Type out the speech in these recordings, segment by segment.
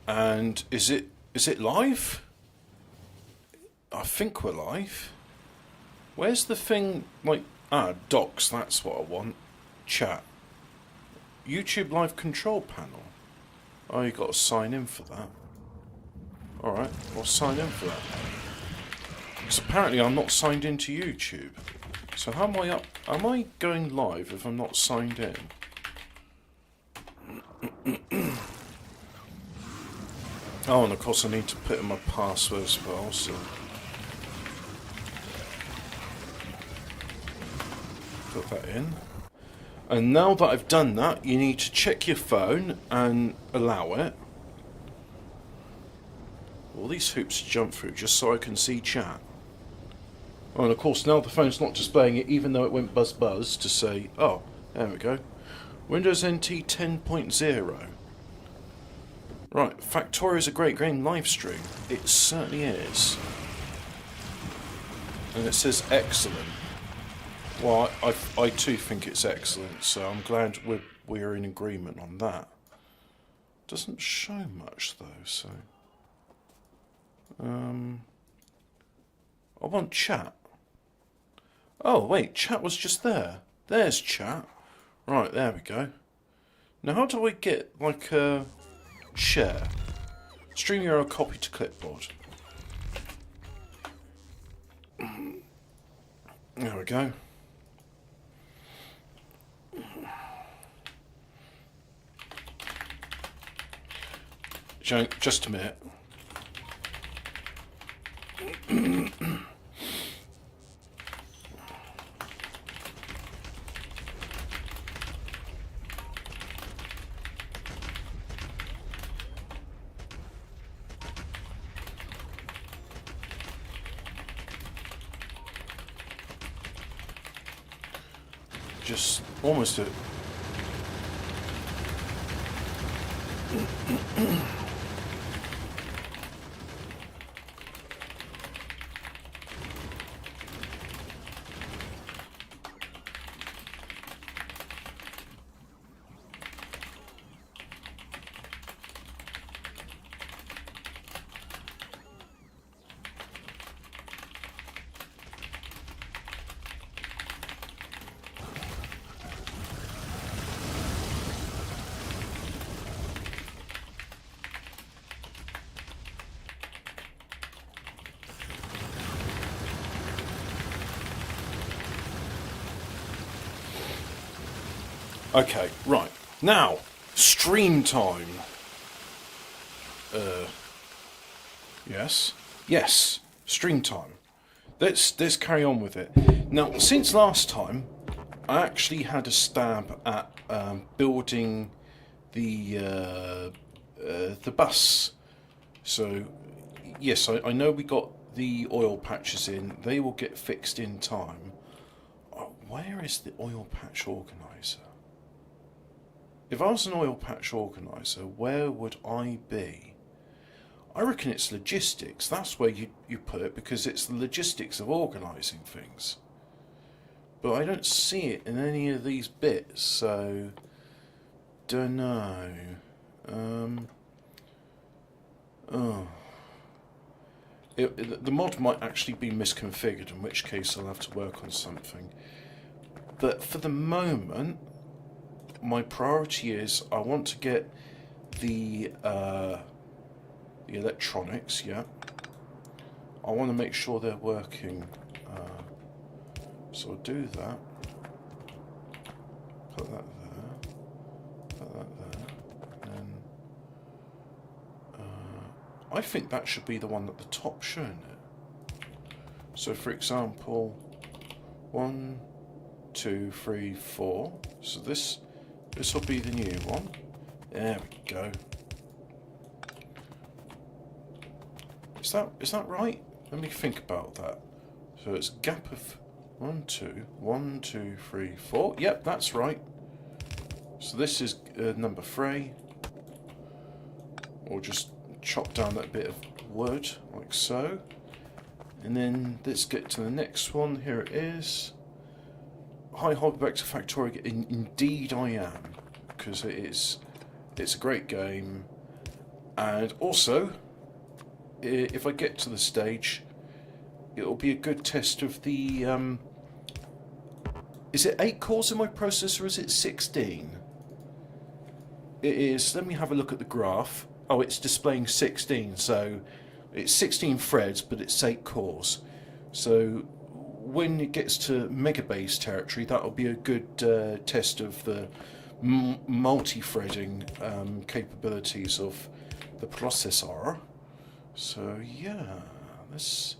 And is it live? I think we're live. Where's the thing, like, docs, that's what I want. Chat. YouTube live control panel. Oh, you got to sign in for that. Alright, I'll sign in for that. Because apparently I'm not signed into YouTube. So how am I up? Am I going live if I'm not signed in? Oh, and of course I need to put in my password as well, so... Put that in. And now that I've done that, you need to check your phone and allow it. All these hoops to jump through just so I can see chat. Oh, and of course now the phone's not displaying it even though it went buzz buzz to say, oh, there we go. Windows NT 10.0. Right, Factorio is a great game live stream. It certainly is. And it says excellent. Well, I too think it's excellent, so I'm glad we're in agreement on that. Doesn't show much though, so... I want chat. Oh, wait, chat was just there. There's chat. Right, there we go. Now, how do I get, like, share? Stream your own copy to clipboard. There we go. Just a minute. Just almost a... Okay, right. Now, stream time. Yes. Yes, stream time. Let's carry on with it. Now, since last time, I actually had a stab at building the bus. So, yes, I know we got the oil patches in. They will get fixed in time. Where is the oil patch organizer? If I was an oil patch organiser, where would I be? I reckon it's logistics. That's where you put it, because it's the logistics of organising things. But I don't see it in any of these bits, so... Dunno. The mod might actually be misconfigured, in which case I'll have to work on something. But for the moment... my priority is I want to get the electronics, yeah. I want to make sure they're working. So I'll do that. Put that there. Put that there. And then I think that should be the one at the top, shouldn't it? So for example, 1, 2, 3, 4. So this will be the new one. There we go. Is that right? Let me think about that. So it's gap of 1, 2, 1, 2, 3, 4. Yep, that's right. So this is number 3. Or just chop down that bit of wood like so. And then let's get to the next one. Here it is. Hi, Hog, back to Factorio. Indeed I am, because it's a great game. And also, if I get to the stage, it'll be a good test of the... is it 8 cores in my processor or is it 16? It is. Let me have a look at the graph. Oh, it's displaying 16, so it's 16 threads, but it's 8 cores. So when it gets to megabase territory, that'll be a good test of the multi-threading capabilities of the processor. So yeah, let's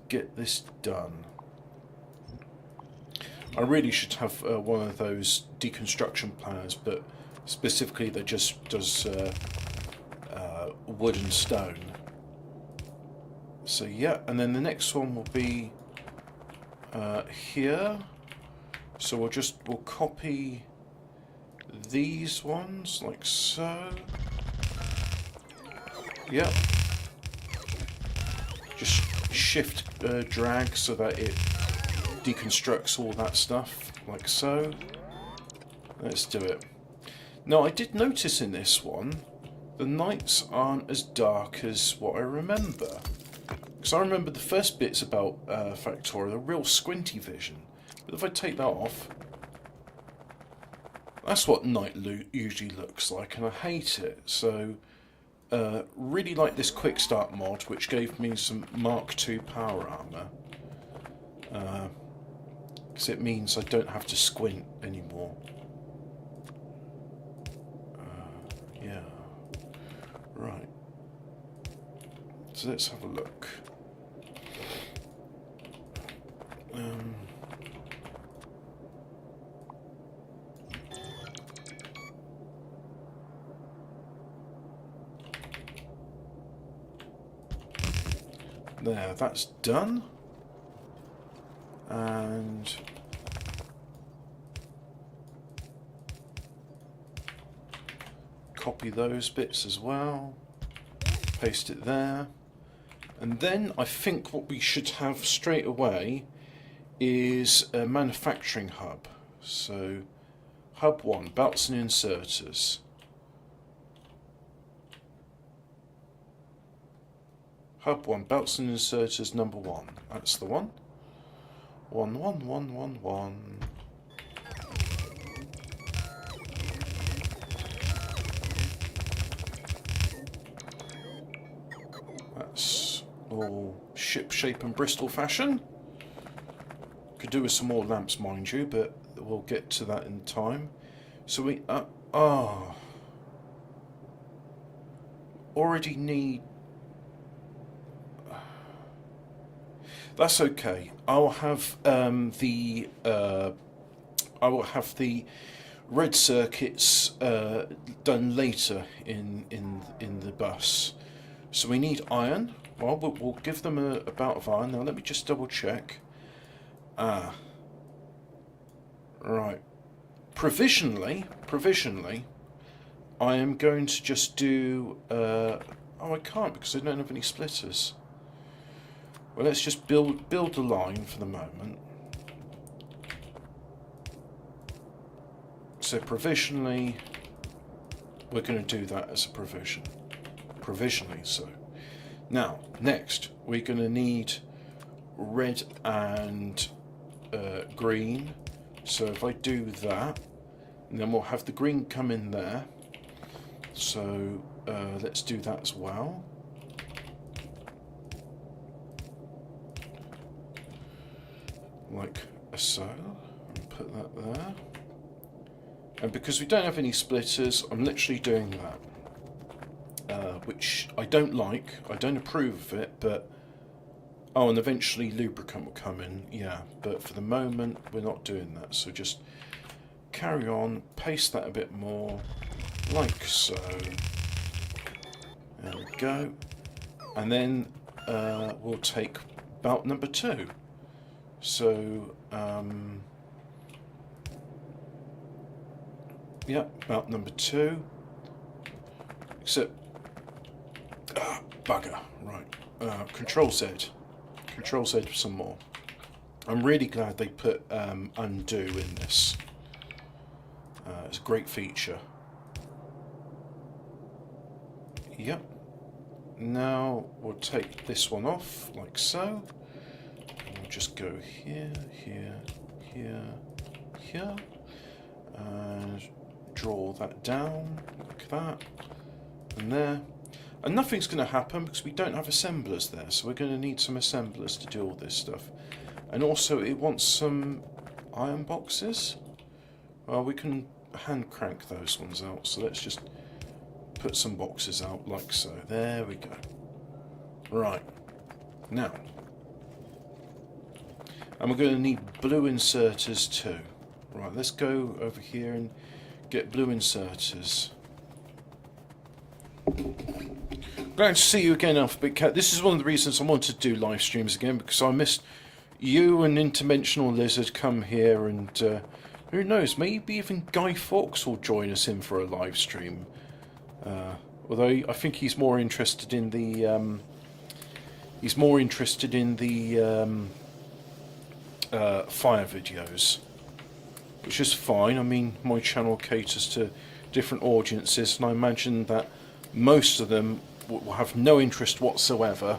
get this done. I really should have one of those deconstruction planners, but specifically that just does wood and stone. So yeah, and then the next one will be here. So we'll copy these ones like so. Yep. Just shift drag so that it deconstructs all that stuff like so. Let's do it. Now I did notice in this one the nights aren't as dark as what I remember. Because I remember the first bits about Factorio, the real squinty vision. But if I take that off, that's what night usually looks like, and I hate it. So, really like this quick start mod, which gave me some Mark II power armor. Because it means I don't have to squint anymore. Yeah. Right. So let's have a look. There, that's done. And copy those bits as well. Paste it there. And then I think what we should have straight away is a manufacturing hub. So hub 1, belts and inserters. Hub 1, belts and inserters number 1. That's the one. 1, 1, 1, 1, 1. That's all ship shape and Bristol fashion. Could do with some more lamps, mind you, but we'll get to that in time. So we already need. That's okay. I will have the red circuits done later in the bus. So we need iron. Well, we'll give them a bout of iron. Now let me just double check. Right. Provisionally, I am going to just do. Oh, I can't because I don't have any splitters. Well, let's just build a line for the moment. So provisionally, we're going to do that as a provision. Provisionally, so. Now, next, we're going to need red and green. So if I do that, and then we'll have the green come in there. So let's do that as well. Like so, and put that there. And because we don't have any splitters, I'm literally doing that, which I don't like. I don't approve of it, but oh, and eventually lubricant will come in, yeah. But for the moment, we're not doing that. So just carry on, paste that a bit more, like so. There we go. And then we'll take belt number 2. So, yeah, belt number 2. Except, bugger, right. Control Z. Control Z for some more. I'm really glad they put undo in this. It's a great feature. Yep. Now we'll take this one off, like so. We'll just go here, here, here, here. And draw that down, like that. And there. And nothing's going to happen because we don't have assemblers there. So we're going to need some assemblers to do all this stuff. And also it wants some iron boxes. Well, we can hand crank those ones out. So let's just put some boxes out like so. There we go. Right. Now. And we're going to need blue inserters too. Right, let's go over here and get blue inserters. Glad to see you again, Alphabet Cat. This is one of the reasons I wanted to do live streams again, because I missed you and Interdimensional Lizard come here, and who knows, maybe even Guy Fawkes will join us in for a live stream. Although I think he's more interested in the fire videos, which is fine. I mean, my channel caters to different audiences, and I imagine that most of them will have no interest whatsoever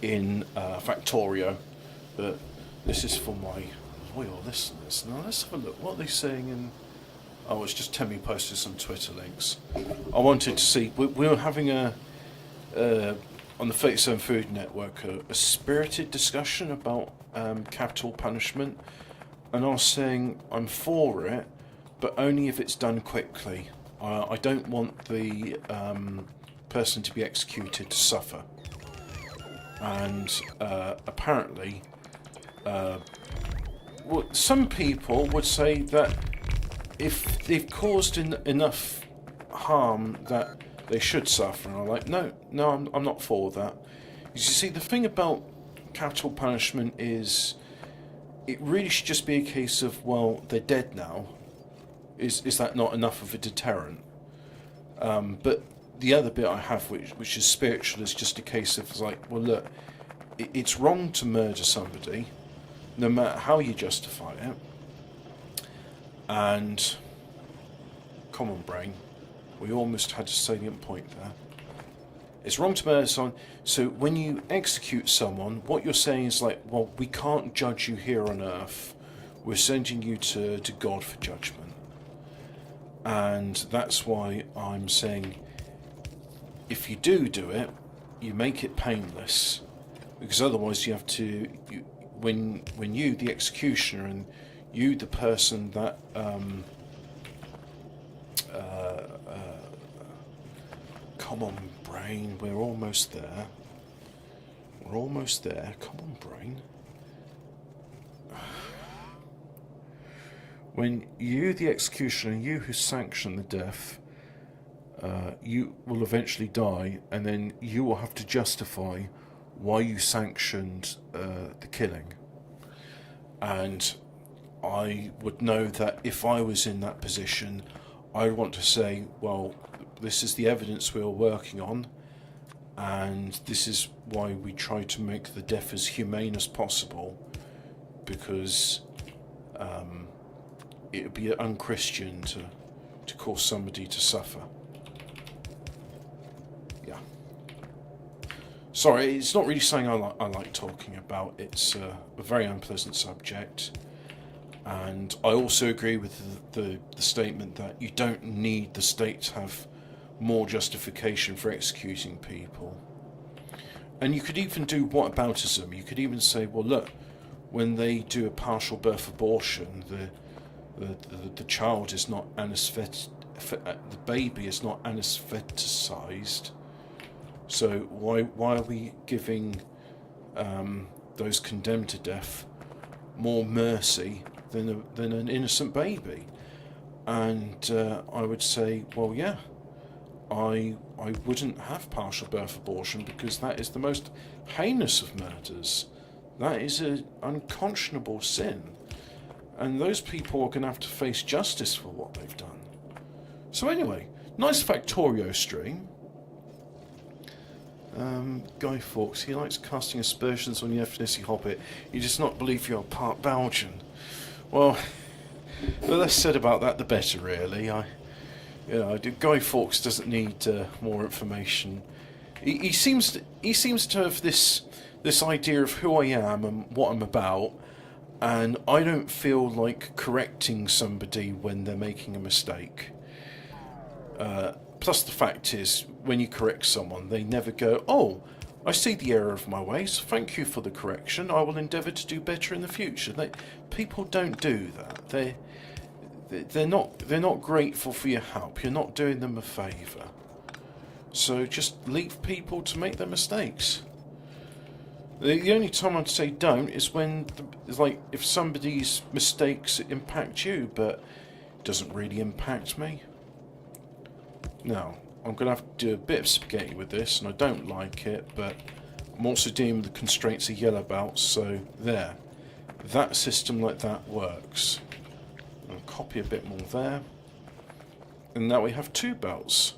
in Factorio. But this is for my loyal listeners. Now let's have a look. What are they saying in... Oh, it's just Temmie posted some Twitter links. I wanted to see... We were having a... on the 37 Food Network, a spirited discussion about capital punishment. And I was saying I'm for it, but only if it's done quickly. I don't want the person to be executed to suffer. And apparently, well, some people would say that if they've caused enough harm that they should suffer. And I'm like, no, I'm not for that. Because you see, the thing about capital punishment is it really should just be a case of, well, they're dead now. Is that not enough of a deterrent? But the other bit I have, which is spiritual, is just a case of like, well, look, it's wrong to murder somebody, no matter how you justify it. And come on, brain, we almost had a salient point there. It's wrong to murder someone. So when you execute someone, what you're saying is like, well, we can't judge you here on earth. We're sending you to God for judgment. And that's why I'm saying, if you do it, you make it painless, because otherwise you have to, when you, the executioner, and you, the person that come on, brain, we're almost there. We're almost there. Come on, brain. When you, the executioner, you who sanction the death, you will eventually die, and then you will have to justify why you sanctioned the killing. And I would know that if I was in that position, I would want to say, well, this is the evidence we're working on, and this is why we try to make the death as humane as possible, because it would be unchristian to cause somebody to suffer. Yeah. Sorry, it's not really something I like talking about. It's a very unpleasant subject. And I also agree with the statement that you don't need the state to have more justification for executing people. And you could even do whataboutism. You could even say, well, look, when they do a partial birth abortion, the child is not the baby is not anaestheticized. So why are we giving those condemned to death more mercy than an innocent baby? And I would say, well, yeah, I wouldn't have partial birth abortion, because that is the most heinous of murders. That is an unconscionable sin. And those people are going to have to face justice for what they've done. So anyway, nice Factorio stream. Guy Fawkes, he likes casting aspersions on the ethnicity hobbit. He does not believe you're part Belgian. Well, the less said about that, the better, really. You know, Guy Fawkes doesn't need more information. He seems to have this idea of who I am and what I'm about, and I don't feel like correcting somebody when they're making a mistake. Plus, the fact is, when you correct someone, they never go, "Oh, I see the error of my ways. Thank you for the correction. I will endeavour to do better in the future." People don't do that. They're not grateful for your help. You're not doing them a favour. So just leave people to make their mistakes. The only time I'd say don't is when, it's like, if somebody's mistakes impact you, but it doesn't really impact me. Now, I'm going to have to do a bit of spaghetti with this, and I don't like it, but I'm also dealing with the constraints of yellow belts, so there. That system like that works. I'll copy a bit more there. And now we have 2 belts.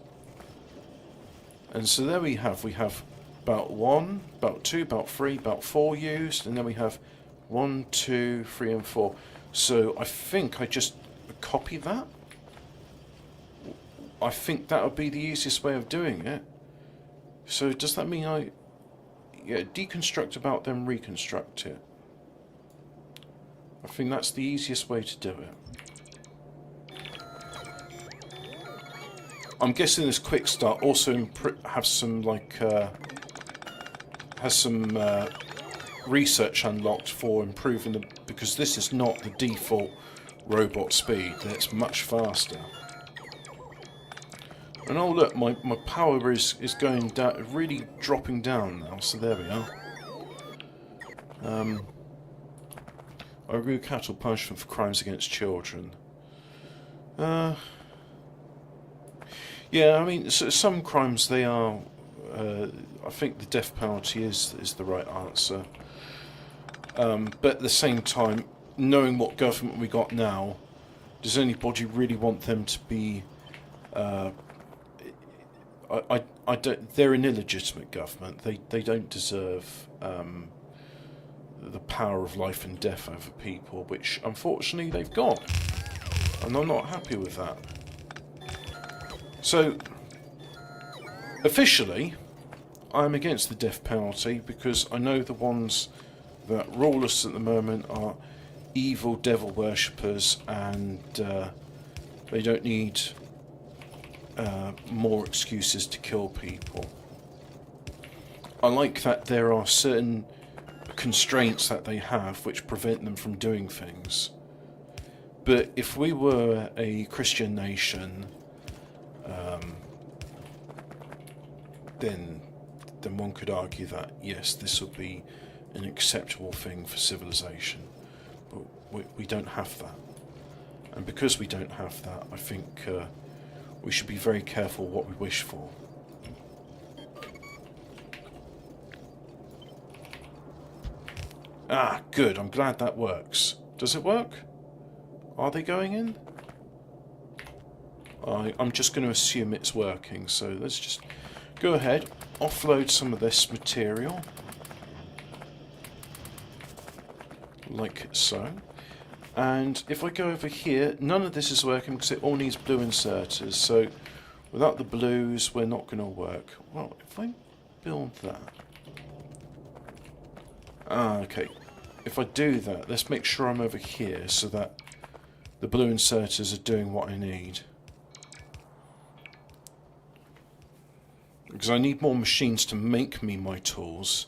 And so there we have belt 1, belt 2, belt 3, belt 4 used, and then we have 1, 2, 3 and 4. So I think I just copy that. I think that would be the easiest way of doing it. So does that mean deconstruct about, then reconstruct it? I think that's the easiest way to do it. I'm guessing this quick start also has some research unlocked for improving the, because this is not the default robot speed. It's much faster. And oh look, my power is going down, really dropping down now, so there we are. I agree with capital punishment for crimes against children. Yeah, I mean, some crimes they are, I think the death penalty is the right answer. But at the same time, knowing what government we got now, does anybody really want them to be... I don't. They're an illegitimate government. They don't deserve the power of life and death over people, which unfortunately they've got, and I'm not happy with that. So officially, I'm against the death penalty because I know the ones that rule us at the moment are evil devil worshippers, and they don't need more excuses to kill people. I like that there are certain constraints that they have which prevent them from doing things. But if we were a Christian nation, then one could argue that yes, this would be an acceptable thing for civilization. But we don't have that, and because we don't have that, I think we should be very careful what we wish for. Ah, good. I'm glad that works. Does it work? Are they going in? I'm just going to assume it's working, so let's just go ahead, offload some of this material. Like so. And if I go over here, none of this is working because it all needs blue inserters, so without the blues we're not going to work. Well, if I build that... Ah, okay. If I do that, let's make sure I'm over here so that the blue inserters are doing what I need. Because I need more machines to make me my tools,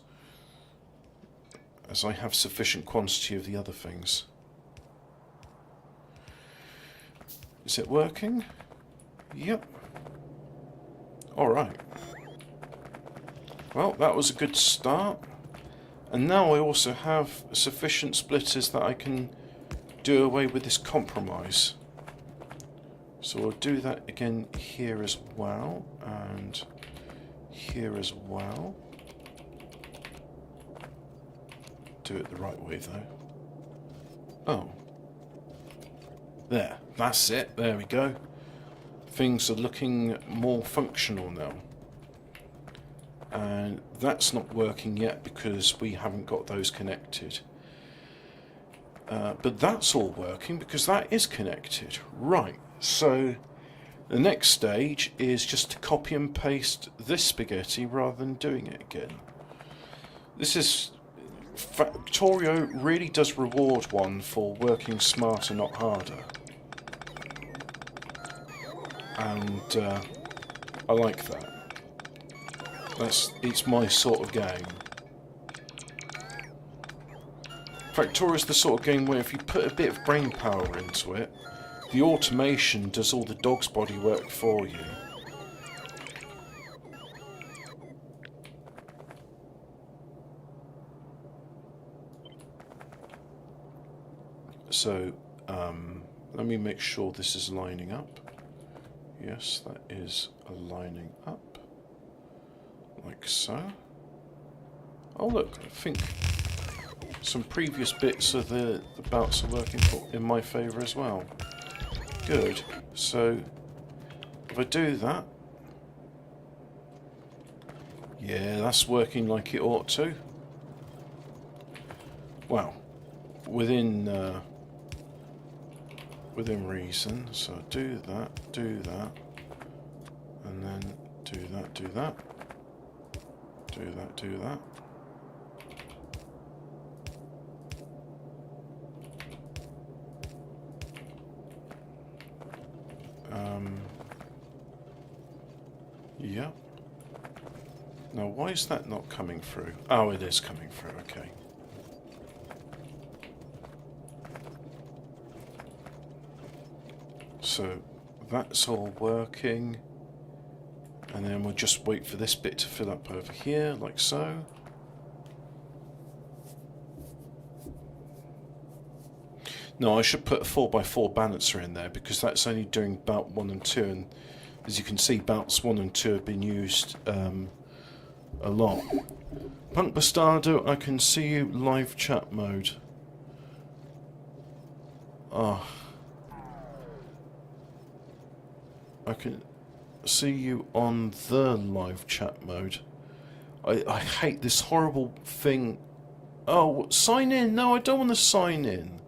as I have sufficient quantity of the other things. Is it working? Yep. Alright. Well, that was a good start. And now I also have sufficient splitters that I can do away with this compromise. So we'll do that again here as well, and here as well. Do it the right way though. Oh. There, that's it, there we go. Things are looking more functional now. And that's not working yet because we haven't got those connected. But that's all working because that is connected. Right, so The next stage is just to copy and paste this spaghetti rather than doing it again. This is... Factorio really does reward one for working smarter, not harder. And I like that. It's my sort of game. Factorio is the sort of game where if you put a bit of brain power into it, the automation does all the dog's body work for you. So, let me make sure this is lining up. Yes, that is lining up. Like so. Oh look, I think some previous bits of the belts are working in my favour as well. Good. So, if I do that... Yeah, that's working like it ought to. Well, within reason. So do that, and then do that, do that, do that. Yeah. Now, why is that not coming through? Oh, it is coming through, okay. So, that's all working. And then we'll just wait for this bit to fill up over here, like so. No, I should put a 4x4 balancer in there because that's only doing belt 1 and 2, and as you can see, belts 1 and 2 have been used a lot. Punk Bastardo, I can see you live chat mode. Ah. I can see you on the live chat mode. I hate this horrible thing. Oh, sign in? No, I don't want to sign in.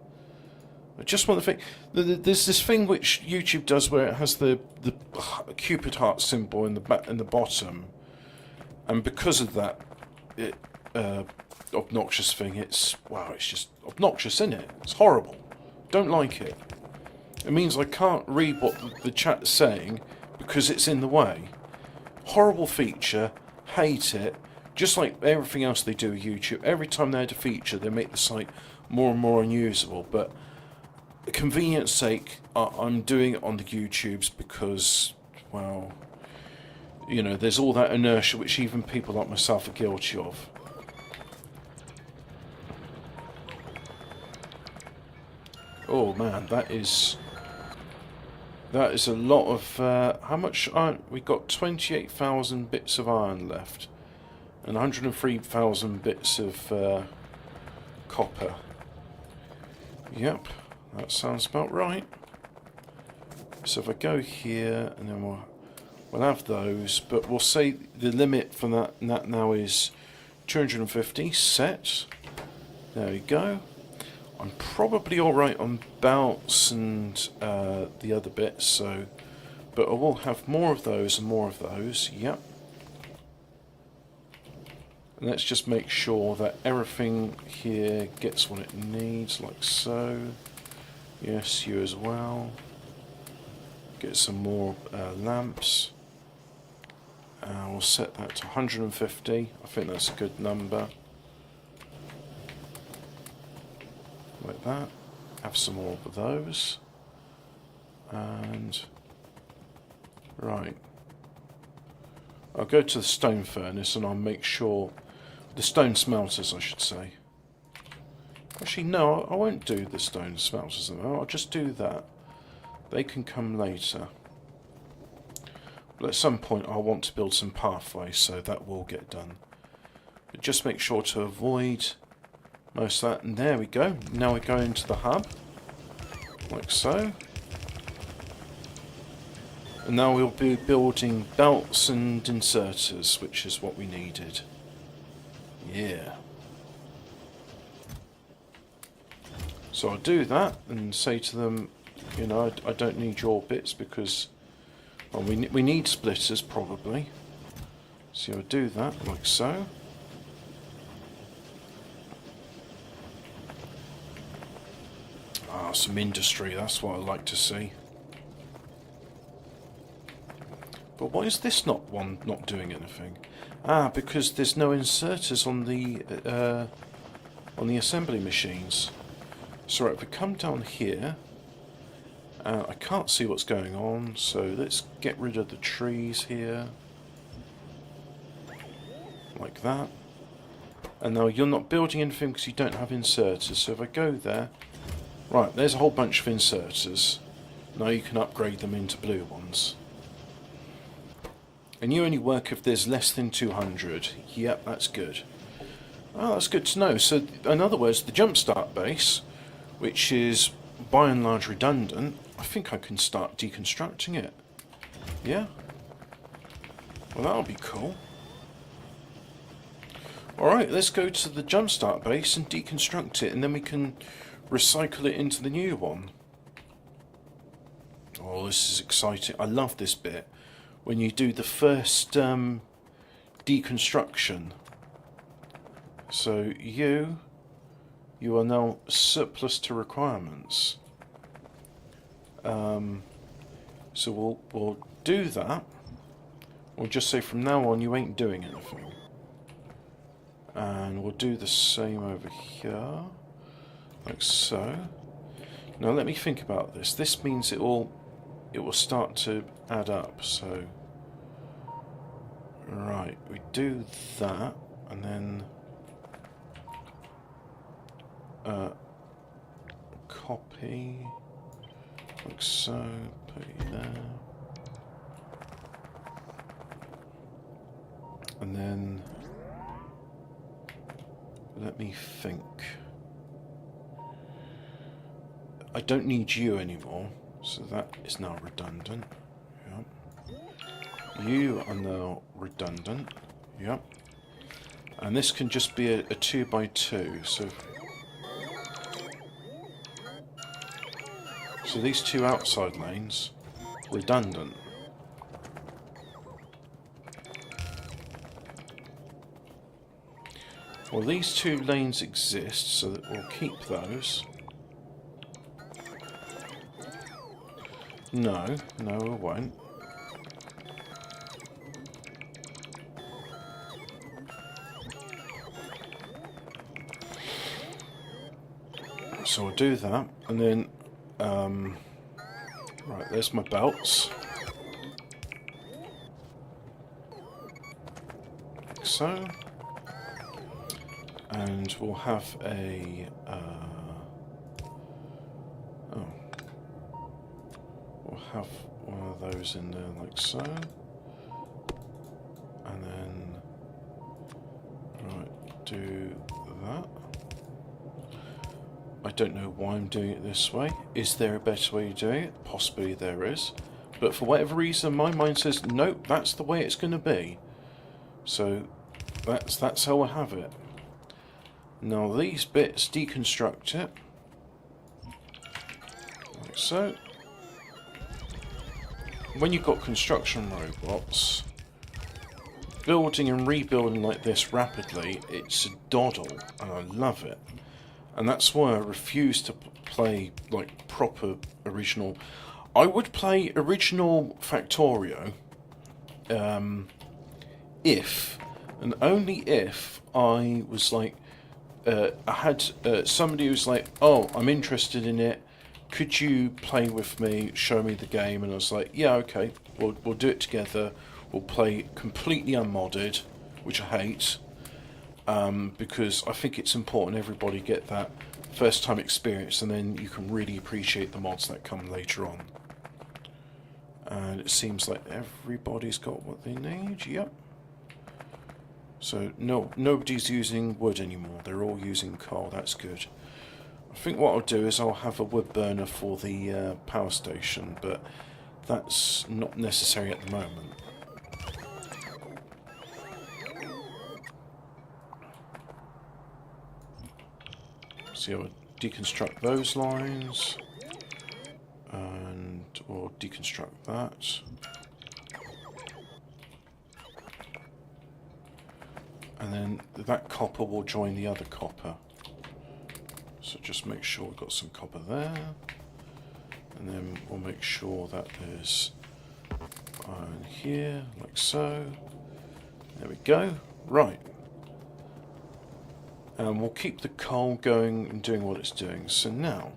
I just want to think. There's this thing which YouTube does where it has the Cupid heart symbol in the bottom, and because of that, obnoxious thing. It's just obnoxious, isn't it? It's horrible. Don't like it. It means I can't read what the chat's saying because it's in the way. Horrible feature. Hate it. Just like everything else they do with YouTube. Every time they add a feature, they make the site more and more unusable. But for convenience sake, I'm doing it on the YouTubes because, well, you know, there's all that inertia which even people like myself are guilty of. Oh man, that is a lot of... how much iron? We got 28,000 bits of iron left, and 103,000 bits of copper. Yep, that sounds about right. So if I go here, and then we'll have those, but we'll say the limit for that now is 250 set. There we go. I'm probably alright on belts and the other bits, so, but I will have more of those and more of those. Yep. And let's just make sure that everything here gets what it needs, like so. Yes, you as well. Get some more lamps. We'll set that to 150. I think that's a good number. Like that. Have some more of those. And right. I'll go to the stone furnace and I'll make sure the stone smelters, I should say. Actually, no, I won't do the stone smelters. I'll just do that. They can come later. But at some point, I'll want to build some pathways, so that will get done. But just make sure to avoid most of that, and there we go. Now we go into the hub, like so. And now we'll be building belts and inserters, which is what we needed. Yeah. So I'll do that and say to them, you know, I don't need your bits because Well, we need splitters probably. So I'll do that like so. Ah, some industry, that's what I like to see. But why is this not doing anything? Ah, because there's no inserters on the assembly machines. So right, if we come down here, I can't see what's going on, so let's get rid of the trees here. Like that. And now you're not building anything because you don't have inserters, so if I go there... Right, there's a whole bunch of inserters. Now you can upgrade them into blue ones. And you only work if there's less than 200. Yep, that's good. Oh, that's good to know. So, in other words, the jumpstart base, which is by and large redundant, I think I can start deconstructing it. Yeah? Well, that'll be cool. Alright, let's go to the jumpstart base and deconstruct it, and then we can recycle it into the new one. Oh, this is exciting. I love this bit. When you do the first deconstruction. So you are now surplus to requirements. So we'll do that. We'll just say from now on you ain't doing anything. And we'll do the same over here. Like so. Now let me think about this. This means it will start to add up. So right, we do that, and then copy like so. Put it there, and then let me think. I don't need you anymore, so that is now redundant. Yep. You are now redundant. Yep. And this can just be a 2x2. So these two outside lanes, redundant. Well, these two lanes exist, so that we'll keep those. No, we won't. So I'll do that, and then, right, there's my belts. Like so. And we'll have a, we'll have one of those in there like so. And then, right, do that. I don't know why I'm doing it this way. Is there a better way to do it? Possibly there is. But for whatever reason, my mind says, nope, that's the way it's going to be. So, that's how I have it. Now these bits, deconstruct it. Like so. When you've got construction robots, building and rebuilding like this rapidly, it's a doddle, and I love it. And that's why I refuse to play like proper original. I would play original Factorio if, and only if, I was like, I had somebody who was like, oh, I'm interested in it, could you play with me, show me the game? And I was like, yeah, okay, we'll do it together. We'll play completely unmodded, which I hate, because I think it's important everybody get that first time experience, and then you can really appreciate the mods that come later on. And it seems like everybody's got what they need. Yep. So no, nobody's using wood anymore. They're all using coal. That's good. I think what I'll do is I'll have a wood burner for the power station, but that's not necessary at the moment. So I'll deconstruct those lines, and or deconstruct that. and then that copper will join the other copper. So just make sure we've got some copper there, and then we'll make sure that there's iron here, like so. There we go. Right. And we'll keep the coal going and doing what it's doing. So now,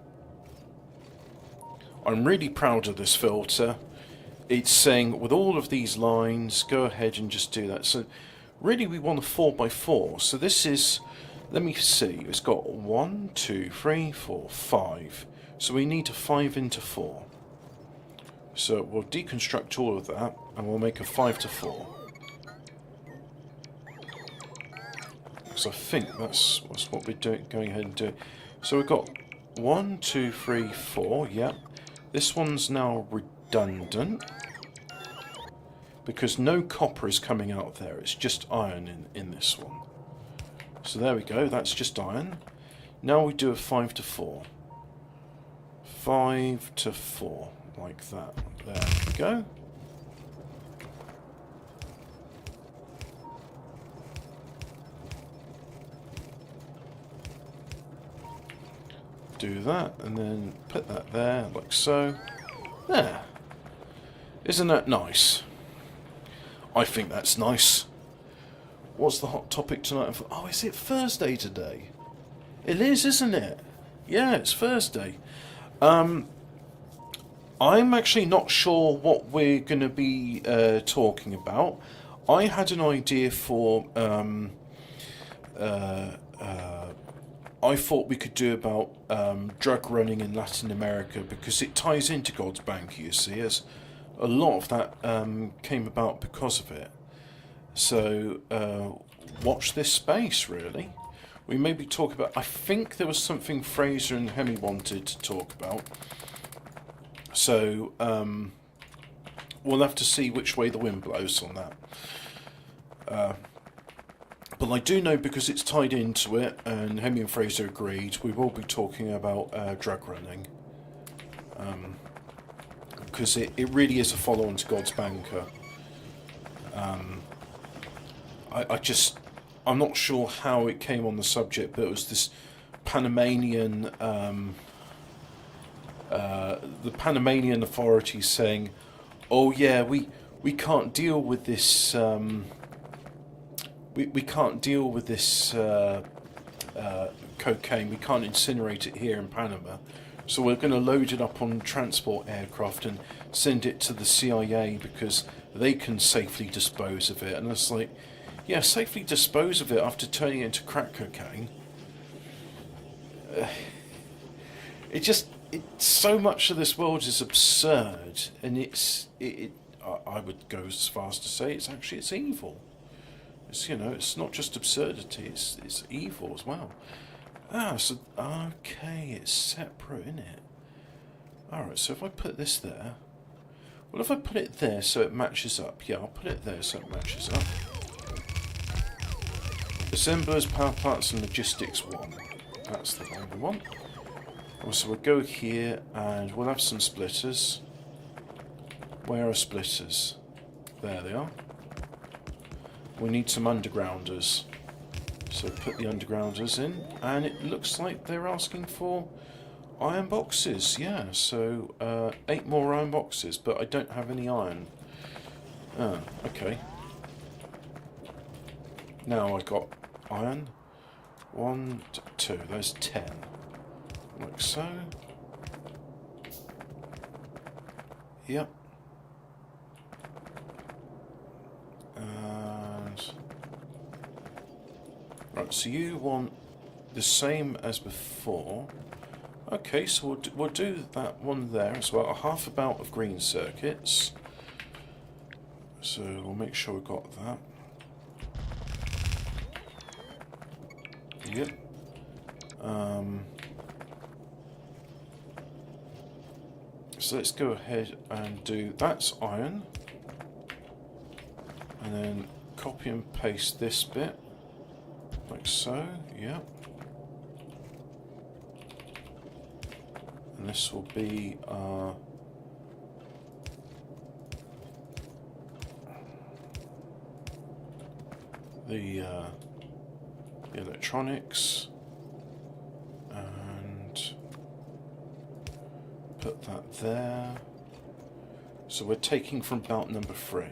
I'm really proud of this filter. It's saying with all of these lines, go ahead and just do that. So really we want a 4x4. So this is, let me see, it's got 1, 2, 3, 4, 5. So we need a 5 into 4. So we'll deconstruct all of that and we'll make a 5 to 4. So I think that's what we're doing, going ahead and doing. So we've got 1, 2, 3, 4, yeah. This one's now redundant because no copper is coming out there, it's just iron in this one. So there we go, that's just iron. Now we do a 5 to 4. 5 to 4, like that. There we go. Do that and then put that there like so. There. Isn't that nice? I think that's nice. What's the hot topic tonight? Oh, is it Thursday today? It is, isn't it? Yeah, it's Thursday. I'm actually not sure what we're going to be talking about. I had an idea for I thought we could do about drug running in Latin America because it ties into God's Bank, you see, as a lot of that came about because of it. So watch this space, really. We maybe talk about, I think there was something Fraser and Hemi wanted to talk about. So we'll have to see which way the wind blows on that. But I do know because it's tied into it, and Hemi and Fraser agreed, we will be talking about drug running. Because it really is a follow-on to God's Banker. I'm not sure how it came on the subject, but it was this Panamanian, the Panamanian authorities saying, oh yeah, we can't deal with this, we can't deal with this cocaine, we can't incinerate it here in Panama, so we're going to load it up on transport aircraft and send it to the CIA because they can safely dispose of it. And it's like, yeah, safely dispose of it after turning it into crack cocaine. So much of this world is absurd, and I would go as far as to say it's evil. It's not just absurdity, it's evil as well. So, okay, it's separate, isn't it? Alright, so if I put this there, well, if I put it there so it matches up, yeah, I'll put it there so it matches up. Assemblers, power parts and logistics 1. That's the one we want. So we'll go here and we'll have some splitters. Where are splitters? There they are. We need some undergrounders. So put the undergrounders in, and it looks like they're asking for iron boxes. Yeah, so 8 more iron boxes, but I don't have any iron. Okay. Now I got iron. 1, 2, there's 10. Like so. Yep. Right, so you want the same as before. Okay, so we'll do that one there as well. A half a bout of green circuits. So we'll make sure we've got that. Yep. So let's go ahead and do, that's iron. And then copy and paste this bit. Like so, yeah. And this will be the the electronics, and put that there. So we're taking from belt number 3.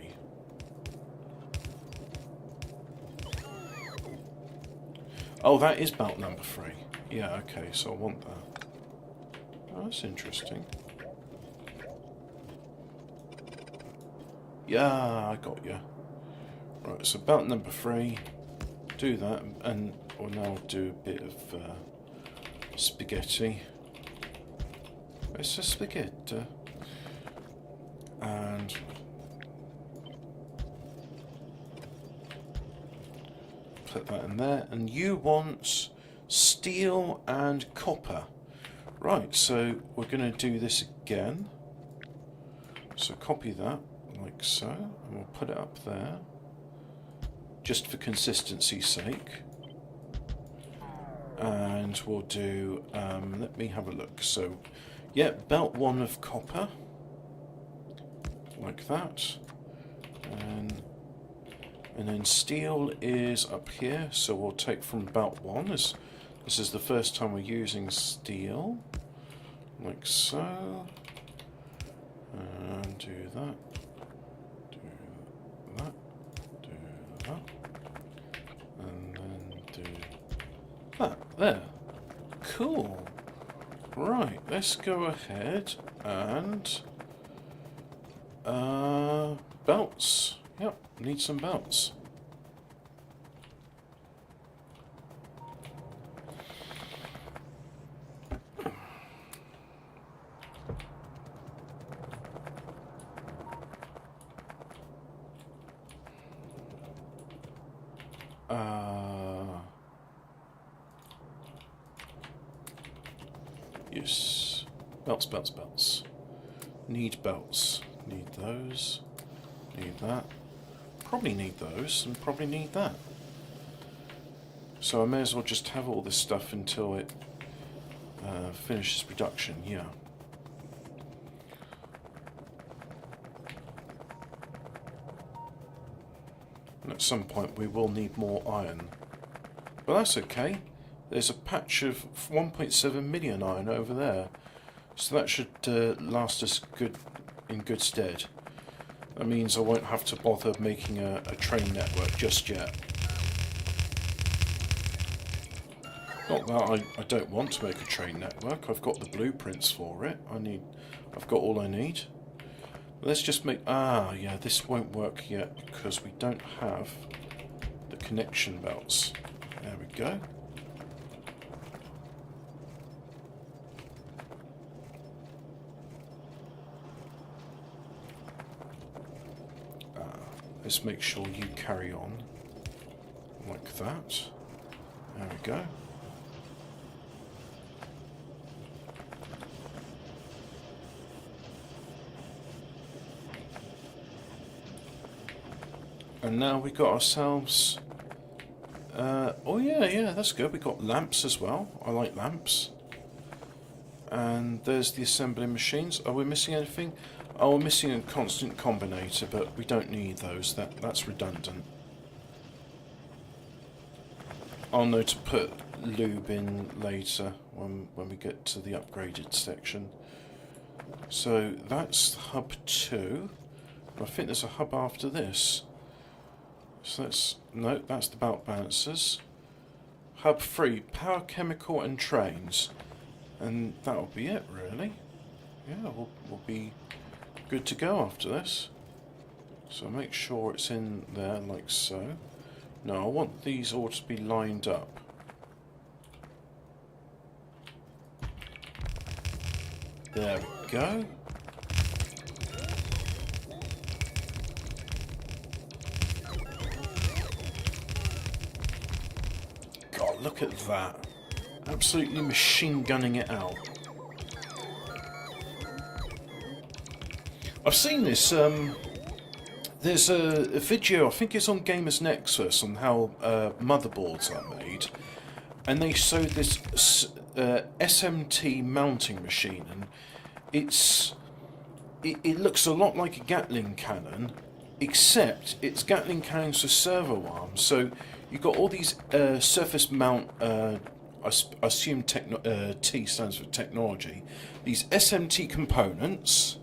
Oh, that is belt number 3. Yeah, okay, so I want that. Oh, that's interesting. Yeah, I got you. Right, so belt number 3. Do that, and we'll now do a bit of spaghetti. It's a spaghetti. And put that in there. And you want steel and copper. Right, so we're going to do this again. So copy that, like so, and we'll put it up there, just for consistency's sake. And we'll do, let me have a look. So, yeah, belt 1 of copper, like that. And then steel is up here, so we'll take from belt 1. This is the first time we're using steel, like so. And do that, do that, do that, and then do that. There. Cool. Right, let's go ahead and belts. Yep, need some belts. Yes. Belts, belts, belts. Need belts. Need those. Need that. Probably need those, and probably need that. So I may as well just have all this stuff until it finishes production, yeah. And at some point we will need more iron. But that's okay. There's a patch of 1.7 million iron over there. So that should last us in good stead. That means I won't have to bother making a train network just yet. Not that I don't want to make a train network. I've got the blueprints for it. I've got all I need. Let's just make... yeah, this won't work yet because we don't have the connection belts. There we go. Let's make sure you carry on like that. There we go. And now we got ourselves... oh yeah, that's good. We got lamps as well. I like lamps. And there's the assembling machines. Are we missing anything? Oh, we're missing a constant combinator, but we don't need those. That's redundant. I'll know to put lube in later when we get to the upgraded section. So that's hub 2. I think there's a hub after this. So that's the belt balancers. Hub 3, power, chemical and trains. And that'll be it really. Yeah, we'll be good to go after this. So make sure it's in there like so. No, I want these all to be lined up. There we go. God, look at that. Absolutely machine gunning it out. I've seen this, there's a video, I think it's on Gamers Nexus, on how motherboards are made, and they showed this SMT mounting machine, and it looks a lot like a Gatling cannon, except it's Gatling cannons with servo arms, so you've got all these surface mount, I assume T stands for technology, these SMT components,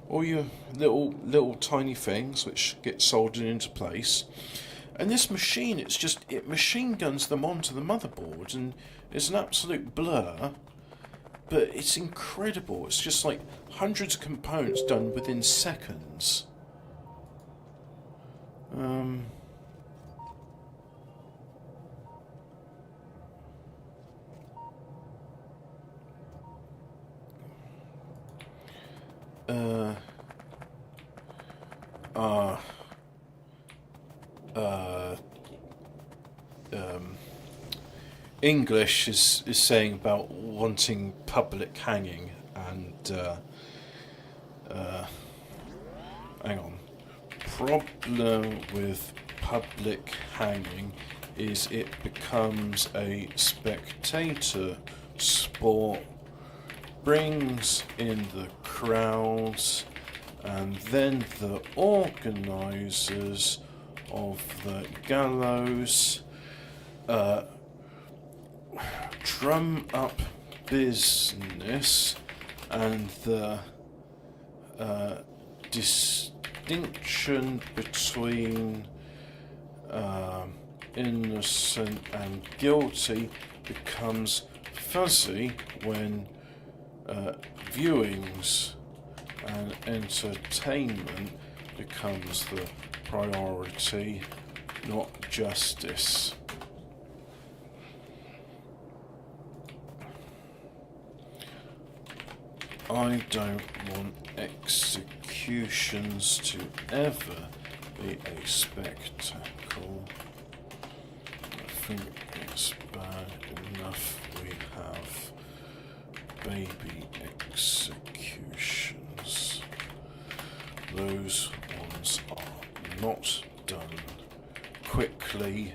all your little tiny things which get soldered into place. And this machine, it machine guns them onto the motherboard, and it's an absolute blur. But it's incredible. It's just like hundreds of components done within seconds. English is saying about wanting public hanging, and hang on. Problem with public hanging is it becomes a spectator sport, brings in the crowds, and then the organisers of the gallows drum up business, and the distinction between innocent and guilty becomes fuzzy when viewings and entertainment becomes the priority, not justice. I don't want executions to ever be a spectacle. I think it's bad enough we have baby executions. Those ones are not done quickly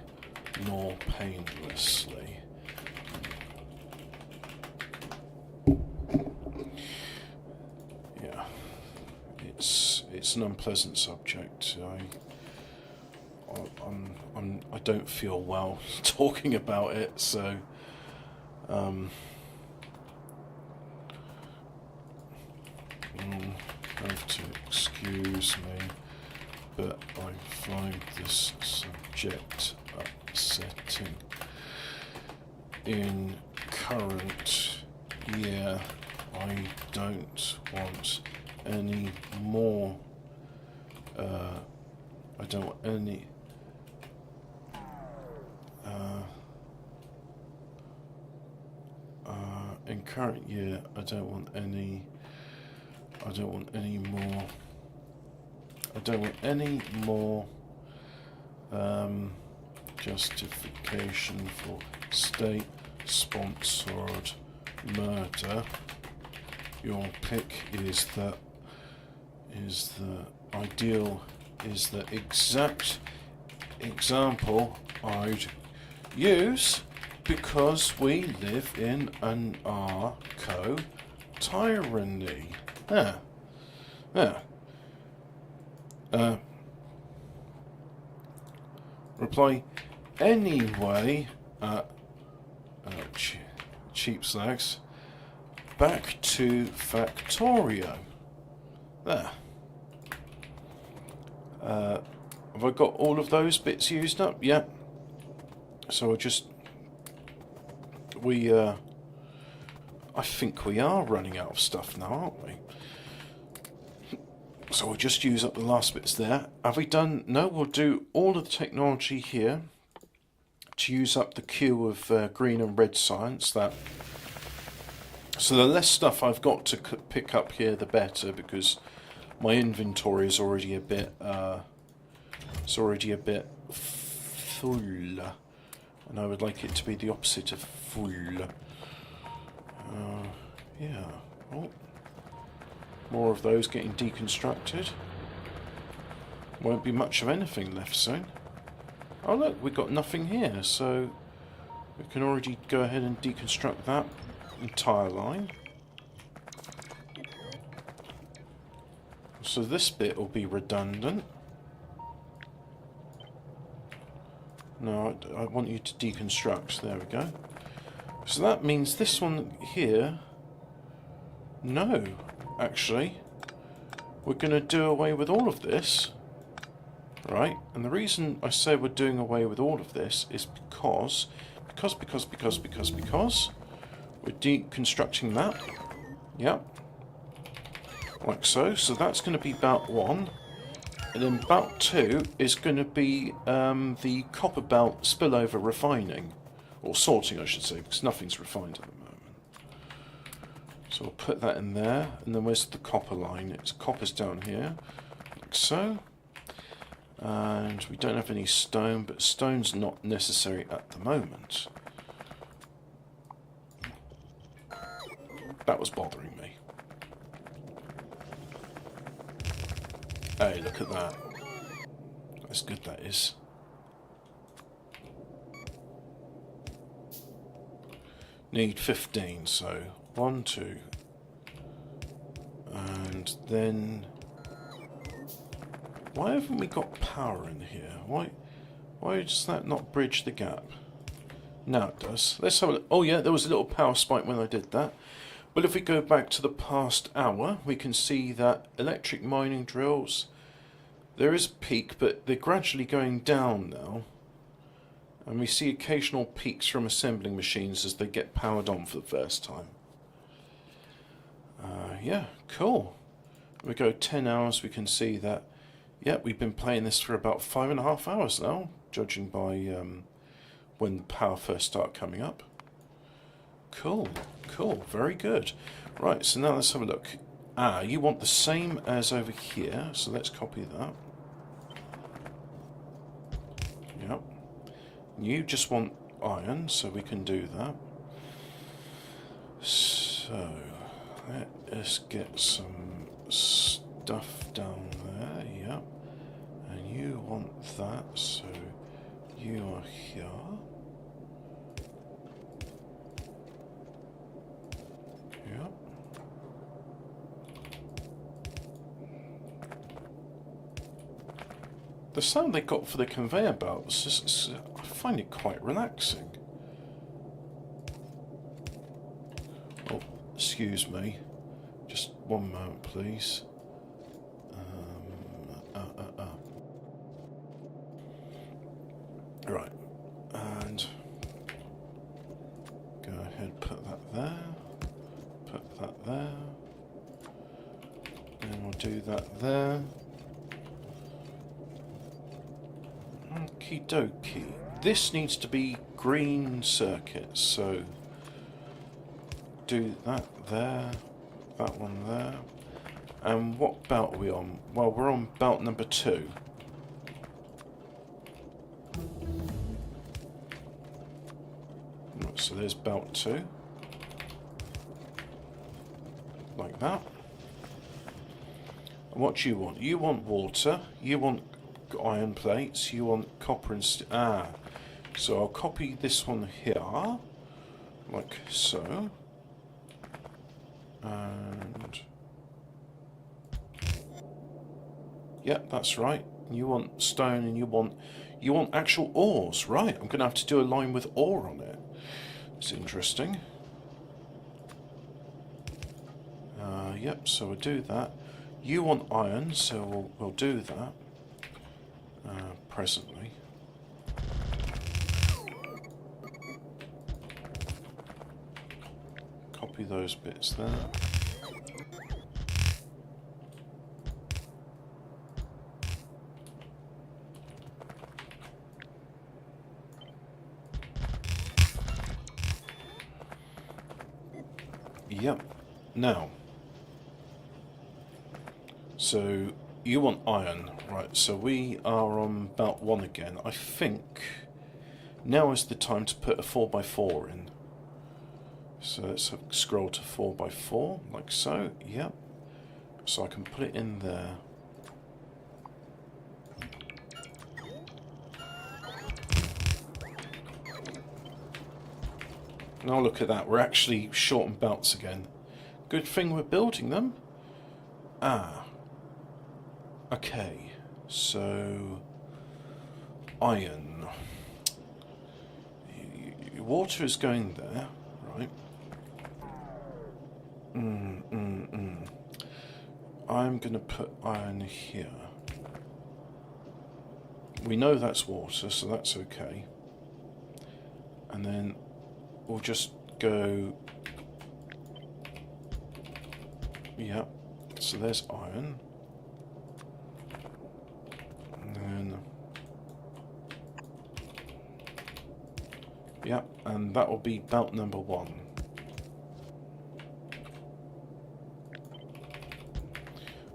nor painlessly. It's an unpleasant subject. I don't feel well talking about it, so have to excuse me, but I find this subject upsetting. In current year, I don't want any more. I don't want any. In current year, I don't want any. I don't want any more. I don't want any more justification for state-sponsored murder. Your pick is the ideal, is the exact example I'd use, because we live in an arco-tyranny. Reply anyway, cheap slags. Back to Factorio. There. Have I got all of those bits used up? Yeah. So I think we are running out of stuff now, aren't we? So we'll just use up the last bits there. Have we done? No, we'll do all of the technology here to use up the queue of green and red science. So the less stuff I've got to pick up here, the better, because my inventory is already a bit. It's already a bit full, and I would like it to be the opposite of full. Yeah. Oh. More of those getting deconstructed. Won't be much of anything left soon. Oh look, we've got nothing here, so we can already go ahead and deconstruct that entire line. So this bit will be redundant. No, I want you to deconstruct. There we go. So that means this one here... No, actually. We're going to do away with all of this. Right? And the reason I say we're doing away with all of this is because we're deconstructing that. Yep. Like so. So that's going to be belt 1. And then belt 2 is going to be the copper belt spillover refining. Or sorting, I should say, because nothing's refined at the moment. So I'll put that in there. And then where's the copper line? It's copper's down here. Like so. And we don't have any stone, but stone's not necessary at the moment. That was bothering me. Hey, look at that. That's good, that is. Need 15, so 1, 2. And then... Why haven't we got power in here? Why does that not bridge the gap? Now it does. Let's have a look. Oh yeah, there was a little power spike when I did that. But if we go back to the past hour, we can see that electric mining drills, there is a peak, but they're gradually going down now. And we see occasional peaks from assembling machines as they get powered on for the first time. Yeah, cool. We go 10 hours, we can see that, yeah, we've been playing this for about 5.5 hours now, judging by when the power first started coming up. Cool, cool, very good. Right, so now let's have a look. You want the same as over here, so let's copy that. Yep. You just want iron, so we can do that. So, let us get some stuff down there, yep. And you want that, so you are here. Yep. The sound they got for the conveyor belts, I find it quite relaxing. Oh, excuse me. Just one moment, please. Right, and go ahead, put that there, put that there, and we'll do that there. Okie dokie. This needs to be green circuits, so do that there, that one there. And what belt are we on? Well, we're on belt number 2. Right, so there's belt 2. Like that. And what do you want? You want water, you want iron plates, you want copper and so I'll copy this one here, like so, and yep, that's right. You want stone and you want actual ores, right? I'm gonna have to do a line with ore on it. It's interesting. Yep, so we'll do that. You want iron, so we'll do that. Presently. Copy those bits there. Yep. Now, so you want iron, right? So we are on belt 1 again. I think now is the time to put a 4x4 in. So let's scroll to 4x4, like so. Yep. So I can put it in there. Now look at that, we're actually short on belts again. Good thing we're building them. Okay, so iron. water is going there, right? I'm going to put iron here. We know that's water, so that's okay. And then we'll just go... Yeah, so there's iron. And then... Yeah, and that will be belt number 1.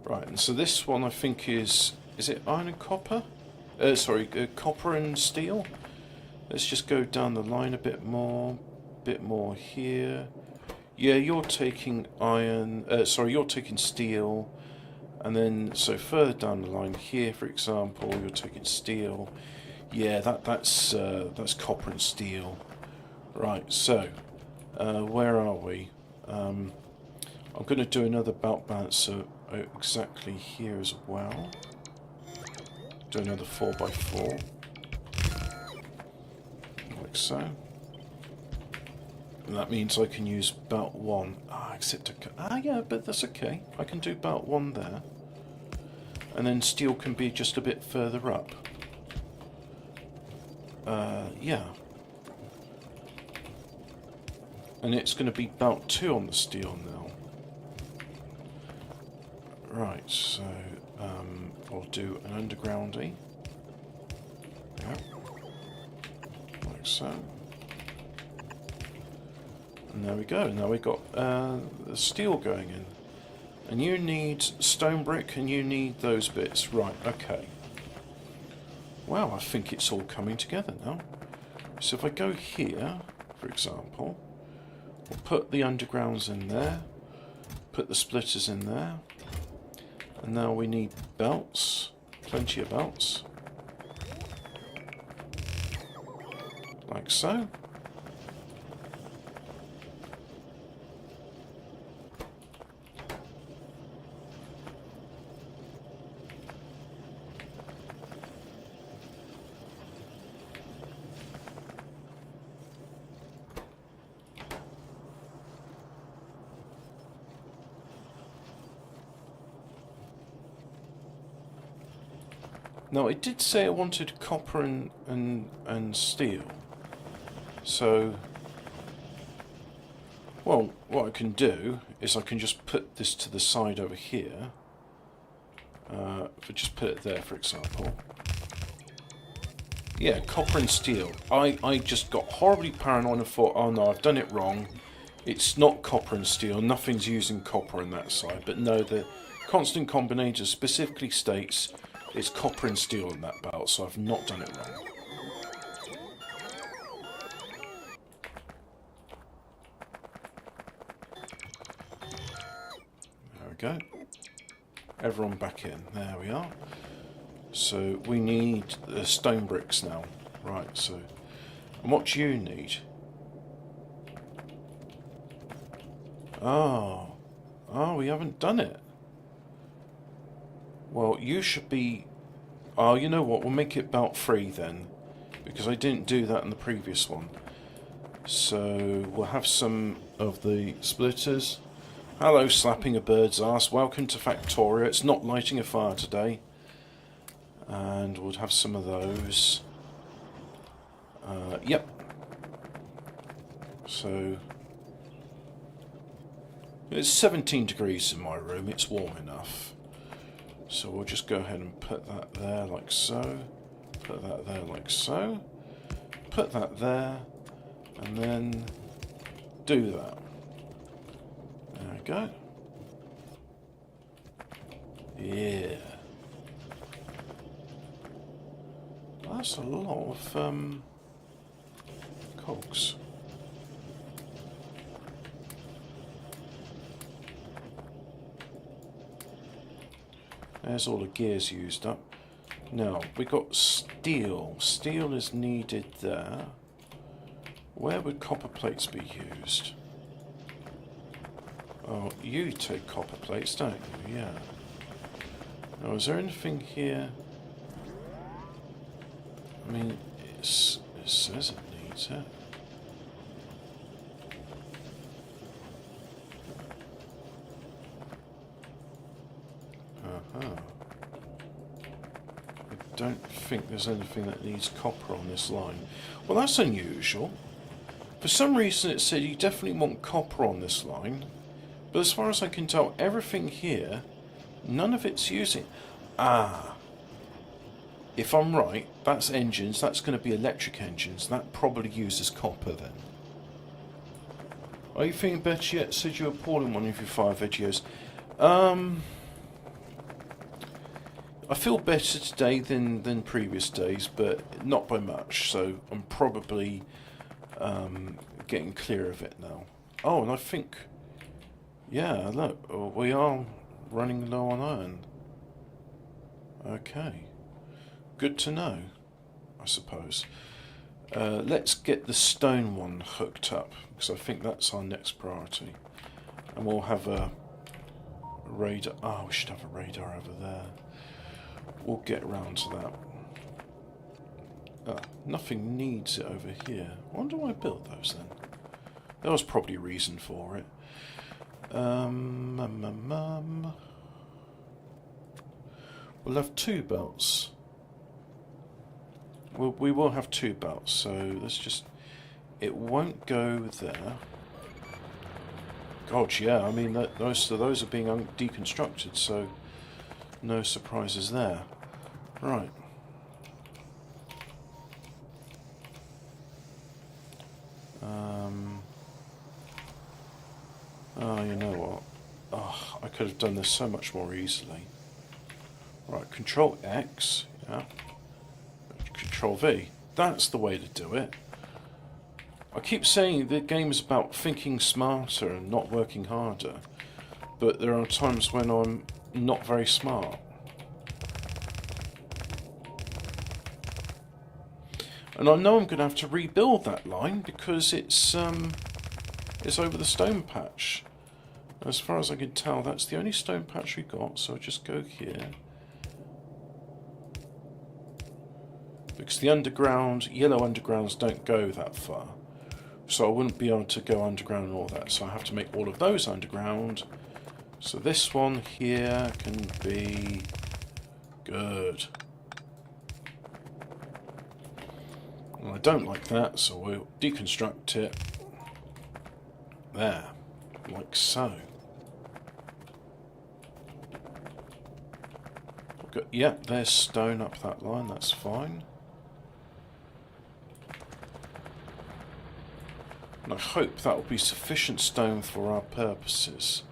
Right, and so this one I think is it iron and copper? Copper and steel. Let's just go down the line a bit more here. Yeah, you're taking iron, you're taking steel, and then so further down the line here, for example, you're taking steel. Yeah, that's copper and steel. Right, so where are we? I'm going to do another belt balancer exactly here as well. Do another 4x4, like so. And that means I can use belt 1. Yeah, but that's okay. I can do belt 1 there. And then steel can be just a bit further up. Yeah. And it's going to be belt 2 on the steel now. Right, so I'll do an undergroundy. Yep. Like so. And there we go. Now we've got the steel going in. And you need stone brick and you need those bits. Right, okay. Wow, I think it's all coming together now. So if I go here, for example, we'll put the undergrounds in there, put the splitters in there, and now we need belts, plenty of belts, like so. Now, it did say I wanted copper and steel. So, well, what I can do is I can just put this to the side over here. If I just put it there, for example. Yeah, copper and steel. I just got horribly paranoid and thought, oh no, I've done it wrong. It's not copper and steel. Nothing's using copper on that side. But no, the constant combinator specifically states it's copper and steel in that belt, so I've not done it wrong. There we go. Everyone back in. There we are. So we need the stone bricks now. Right, so... And what do you need? Oh, we haven't done it. Well, you should be... Oh, you know what? We'll make it belt 3 then. Because I didn't do that in the previous one. So, we'll have some of the splitters. Hello, slapping a bird's ass. Welcome to Factorio. It's not lighting a fire today. And we'll have some of those. Yep. So... It's 17 degrees in my room. It's warm enough. So we'll just go ahead and put that there like so, put that there like so, put that there, and then do that. There we go. Yeah. That's a lot of cogs. There's all the gears used up. Now, we got steel. Steel is needed there. Where would copper plates be used? Oh, you take copper plates, don't you? Yeah. Now, is there anything here? I mean, it says it needs it. don't think there's anything that needs copper on this line. Well, that's unusual. For some reason it said you definitely want copper on this line, but as far as I can tell, everything here, none of it's using... Ah, if I'm right, that's engines, that's going to be electric engines, that probably uses copper then. Are you feeling better yet? Said you were appalling one of your 5 videos. I feel better today than previous days, but not by much, so I'm probably getting clear of it now. Oh, and I think, yeah, look, we are running low on iron. Okay, good to know, I suppose. Let's get the stone one hooked up, because I think that's our next priority. And we'll have a radar. Oh, we should have a radar over there. We'll get around to that. Nothing needs it over here. I wonder why I built those then. There was probably a reason for it. We'll have 2 belts. We will have 2 belts, so let's just... It won't go there. God, yeah, I mean, those are being deconstructed, so no surprises there. Right. Oh, you know what? Oh, I could have done this so much more easily. Right, Control X, yeah. Control V. That's the way to do it. I keep saying the game is about thinking smarter and not working harder, but there are times when I'm not very smart. And I know I'm going to have to rebuild that line because it's over the stone patch. As far as I can tell, that's the only stone patch we got, so I'll just go here. Because the underground, yellow undergrounds don't go that far. So I wouldn't be able to go underground and all that. So I have to make all of those underground. So this one here can be good. Well, I don't like that, so we'll deconstruct it. There. Like so. Yep, there's stone up that line, that's fine. And I hope that will be sufficient stone for our purposes.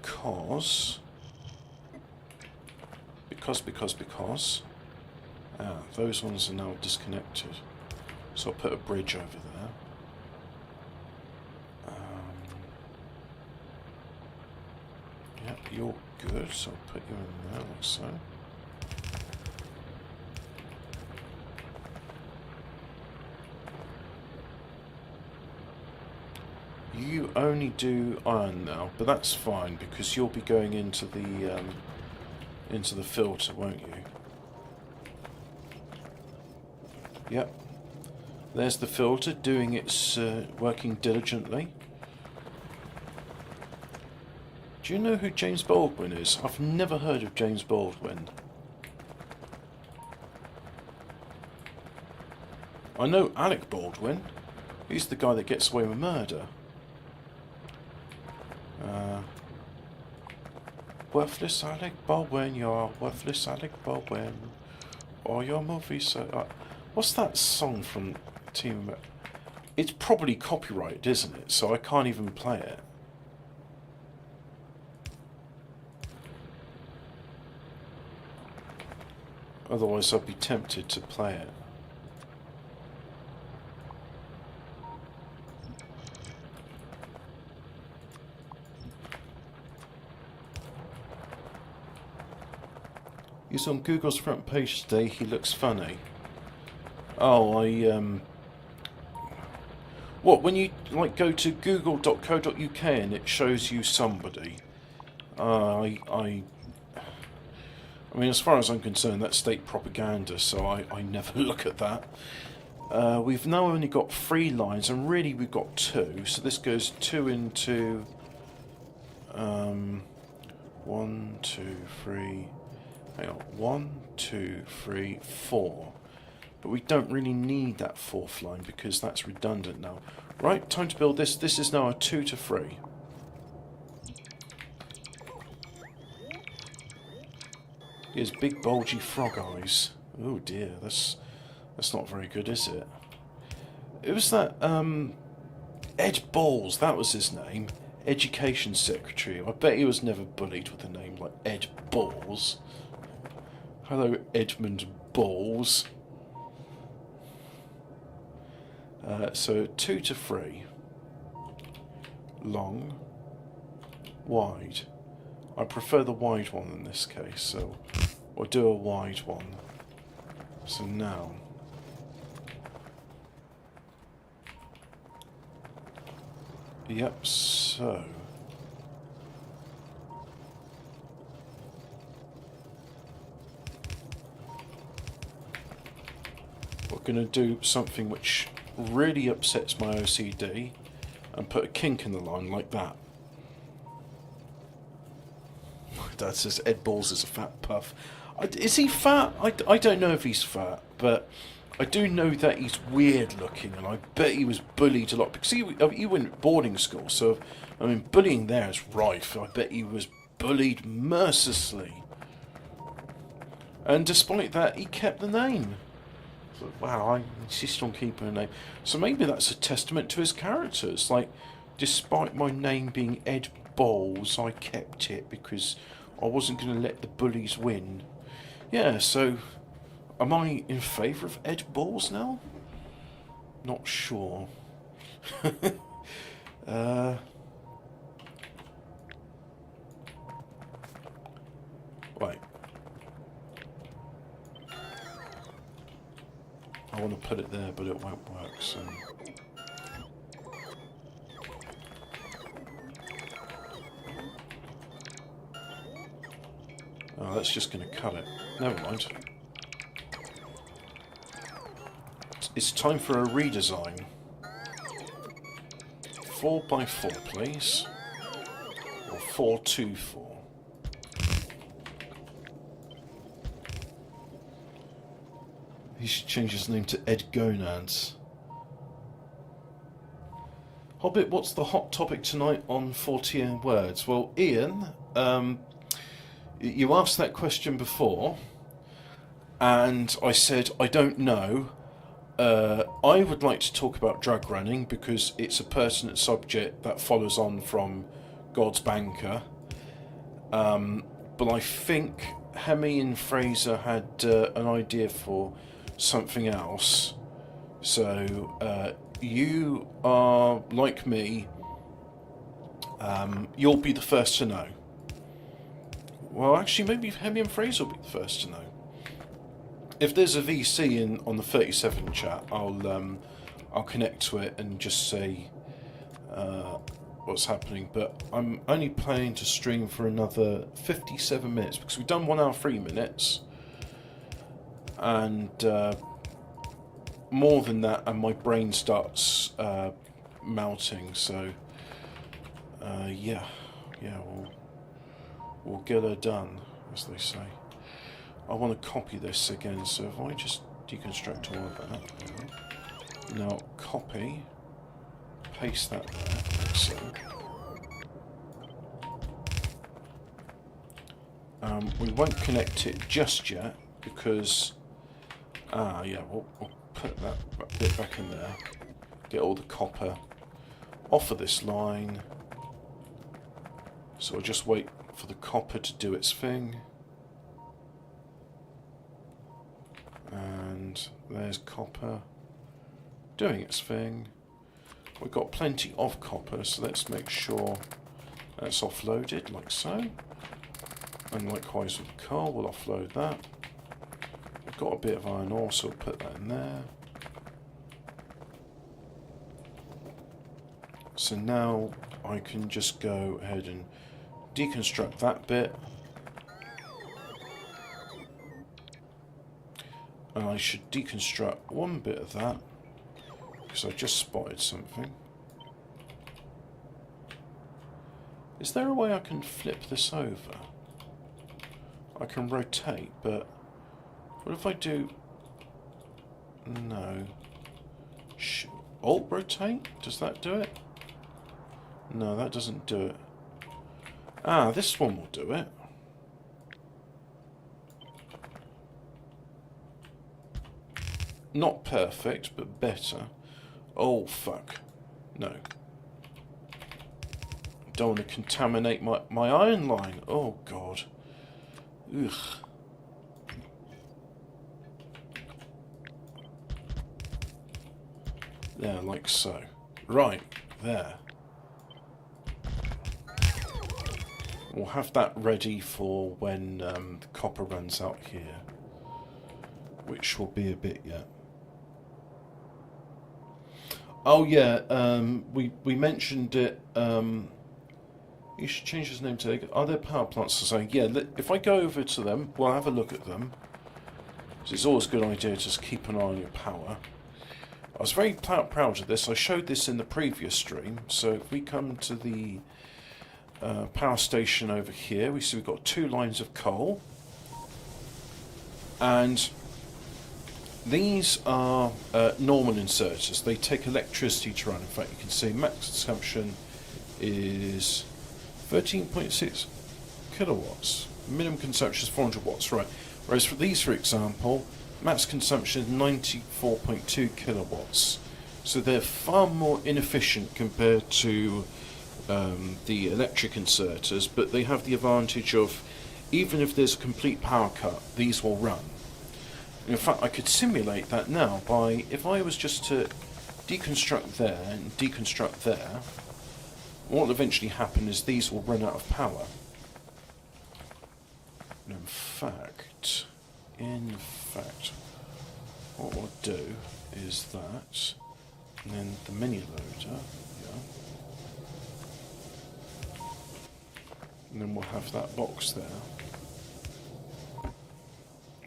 Because... those ones are now disconnected. So I'll put a bridge over there. Yep, you're good, so I'll put you in there like so. You only do iron now, but that's fine because you'll be going into the filter, won't you? Yep. There's the filter doing its working diligently. Do you know who James Baldwin is? I've never heard of James Baldwin. I know Alec Baldwin. He's the guy that gets away with murder. Worthless Alec Baldwin, you're worthless Alec Baldwin. Or your movie so... what's that song from Team... It's probably copyrighted, isn't it? So I can't even play it. Otherwise I'd be tempted to play it. He's on Google's front page today, he looks funny. Oh, what, when you like go to google.co.uk and it shows you somebody? I mean, as far as I'm concerned, that's state propaganda, so I never look at that. We've now only got 3 lines, and really we've got 2, so this goes 2 into 1, 2, 3, Hang on, 1, 2, 3, 4. But we don't really need that fourth line because that's redundant now. Right, time to build this. This is now a 2 to 3. He has big bulgy frog eyes. Oh dear, that's not very good, is it? It was that Ed Balls, that was his name. Education Secretary. I bet he was never bullied with a name like Ed Balls. Hello, Edmund Balls. So 2 to 3. Long. Wide. I prefer the wide one in this case, so we'll do a wide one. So now, yep, so we're going to do something which really upsets my OCD and put a kink in the line like that. Dad says Ed Balls is a fat puff. Is he fat? I don't know if he's fat, but I do know that he's weird looking, and I bet he was bullied a lot because he went to boarding school. So I mean, bullying there is rife. I bet he was bullied mercilessly, and despite that, he kept the name. So, wow, I insist on keeping a name. So maybe that's a testament to his character. It's like, despite my name being Ed Balls, I kept it because I wasn't going to let the bullies win. Yeah, so am I in favour of Ed Balls now? Not sure. Right. I want to put it there, but it won't work, so... Oh, that's just going to cut it. Never mind. It's time for a redesign. 4 by 4, please. Or 424. He should change his name to Ed Gonads. Hobbit, what's the hot topic tonight on 40 words? Well, Ian, you asked that question before, and I said, I don't know. I would like to talk about drug running because it's a pertinent subject that follows on from God's Banker. But I think Hemi and Fraser had an idea for something else. So you are like me. You'll be the first to know. Well, actually, maybe Hemi and Fraser will be the first to know. If there's a VC on the 37 chat, I'll connect to it and just say what's happening. But I'm only planning to stream for another 57 minutes because we've done 1 hour 3 minutes, and more than that, and my brain starts melting. So yeah, we'll get her done, as they say. I want to copy this again, so if I just deconstruct all of that. Now copy, paste that there, like so. We won't connect it just yet because, yeah, we'll put that bit back in there. Get all the copper off of this line. So we'll just wait for the copper to do its thing. And there's copper doing its thing. We've got plenty of copper, so let's make sure that's offloaded like so. And likewise with coal, we'll offload that. We've got a bit of iron ore, so we'll put that in there. So now I can just go ahead and deconstruct that bit. And I should deconstruct one bit of that because I just spotted something. Is there a way I can flip this over? I can rotate, but what if I do... No. Alt rotate? Does that do it? No, that doesn't do it. Ah, this one will do it. Not perfect, but better. Oh, fuck. No. Don't want to contaminate my iron line. Oh, God. Ugh. There, like so. Right, there. We'll have that ready for when the copper runs out here, which will be a bit yet. Oh yeah, we mentioned it. You should change his name to. Are there power plants to say? Yeah, if I go over to them, we'll have a look at them. It's always a good idea to just keep an eye on your power. I was very proud of this. I showed this in the previous stream. So if we come to the power station over here, we see we've got 2 lines of coal, and these are normal inserters. They take electricity to run. In fact, you can see max consumption is 13.6 kilowatts. Minimum consumption is 400 watts, right? Whereas for these, for example, max consumption is 94.2 kilowatts. So they're far more inefficient compared to the electric inserters, but they have the advantage of, even if there's a complete power cut, these will run. In fact, I could simulate that now by, if I was just to deconstruct there and deconstruct there, what will eventually happen is these will run out of power. And in fact, what we'll do is that, and then the mini loader, yeah. And then we'll have that box there.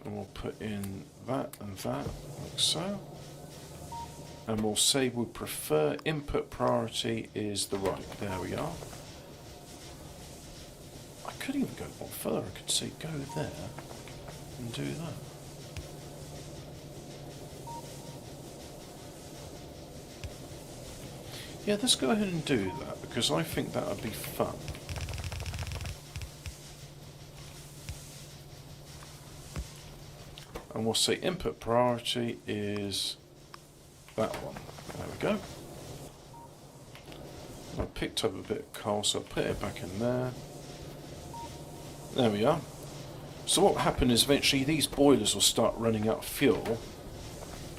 And we'll put in that and that, like so. And we'll say we prefer input priority is the right. There we are. I could even go one further. I could say go there and do that. Yeah, let's go ahead and do that, because I think that would be fun. And we'll say input priority is that one. There we go. I picked up a bit of coal, so I'll put it back in there. There we are. So what will happen is eventually these boilers will start running out of fuel,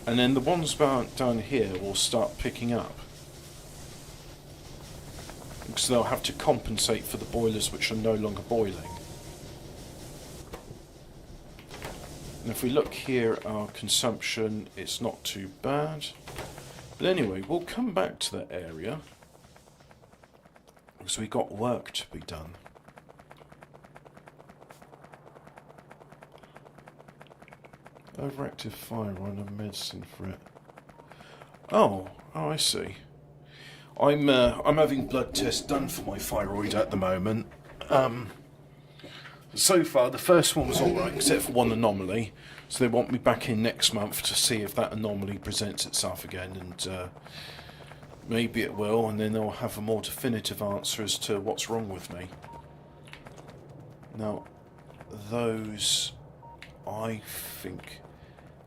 and then the ones down here will start picking up. Because they'll have to compensate for the boilers which are no longer boiling. And if we look here at our consumption, it's not too bad. But anyway, we'll come back to that area, because we've got work to be done. Overactive thyroid and medicine for it. Oh, I see. I'm having blood tests done for my thyroid at the moment. So far, the first one was alright, except for one anomaly. So they want me back in next month to see if that anomaly presents itself again, and maybe it will, and then they'll have a more definitive answer as to what's wrong with me. Now, those, I think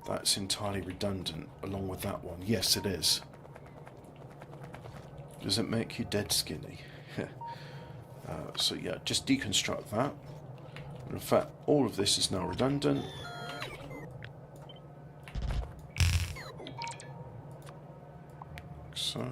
that's entirely redundant along with that one. Yes, it is. Does it make you dead skinny? So yeah, just deconstruct that. And in fact, all of this is now redundant. So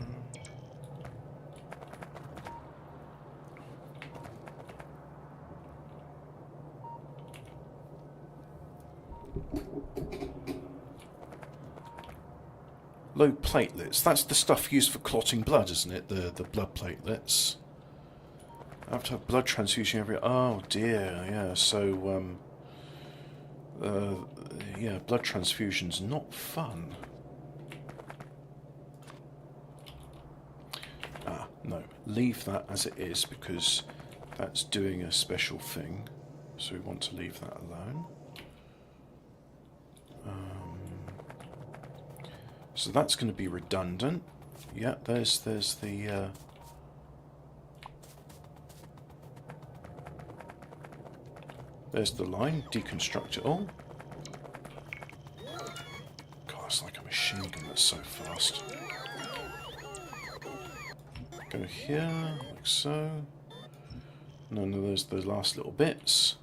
low platelets. That's the stuff used for clotting blood, isn't it? The blood platelets. I have to have blood transfusion every... Oh dear, yeah. So, yeah, blood transfusion's not fun. No, leave that as it is, because that's doing a special thing. so we want to leave that alone. So that's going to be redundant. Yeah, there's the line. Deconstruct it all. God, it's like a machine gun that's so fast. Go here, like so. None of those last little bits.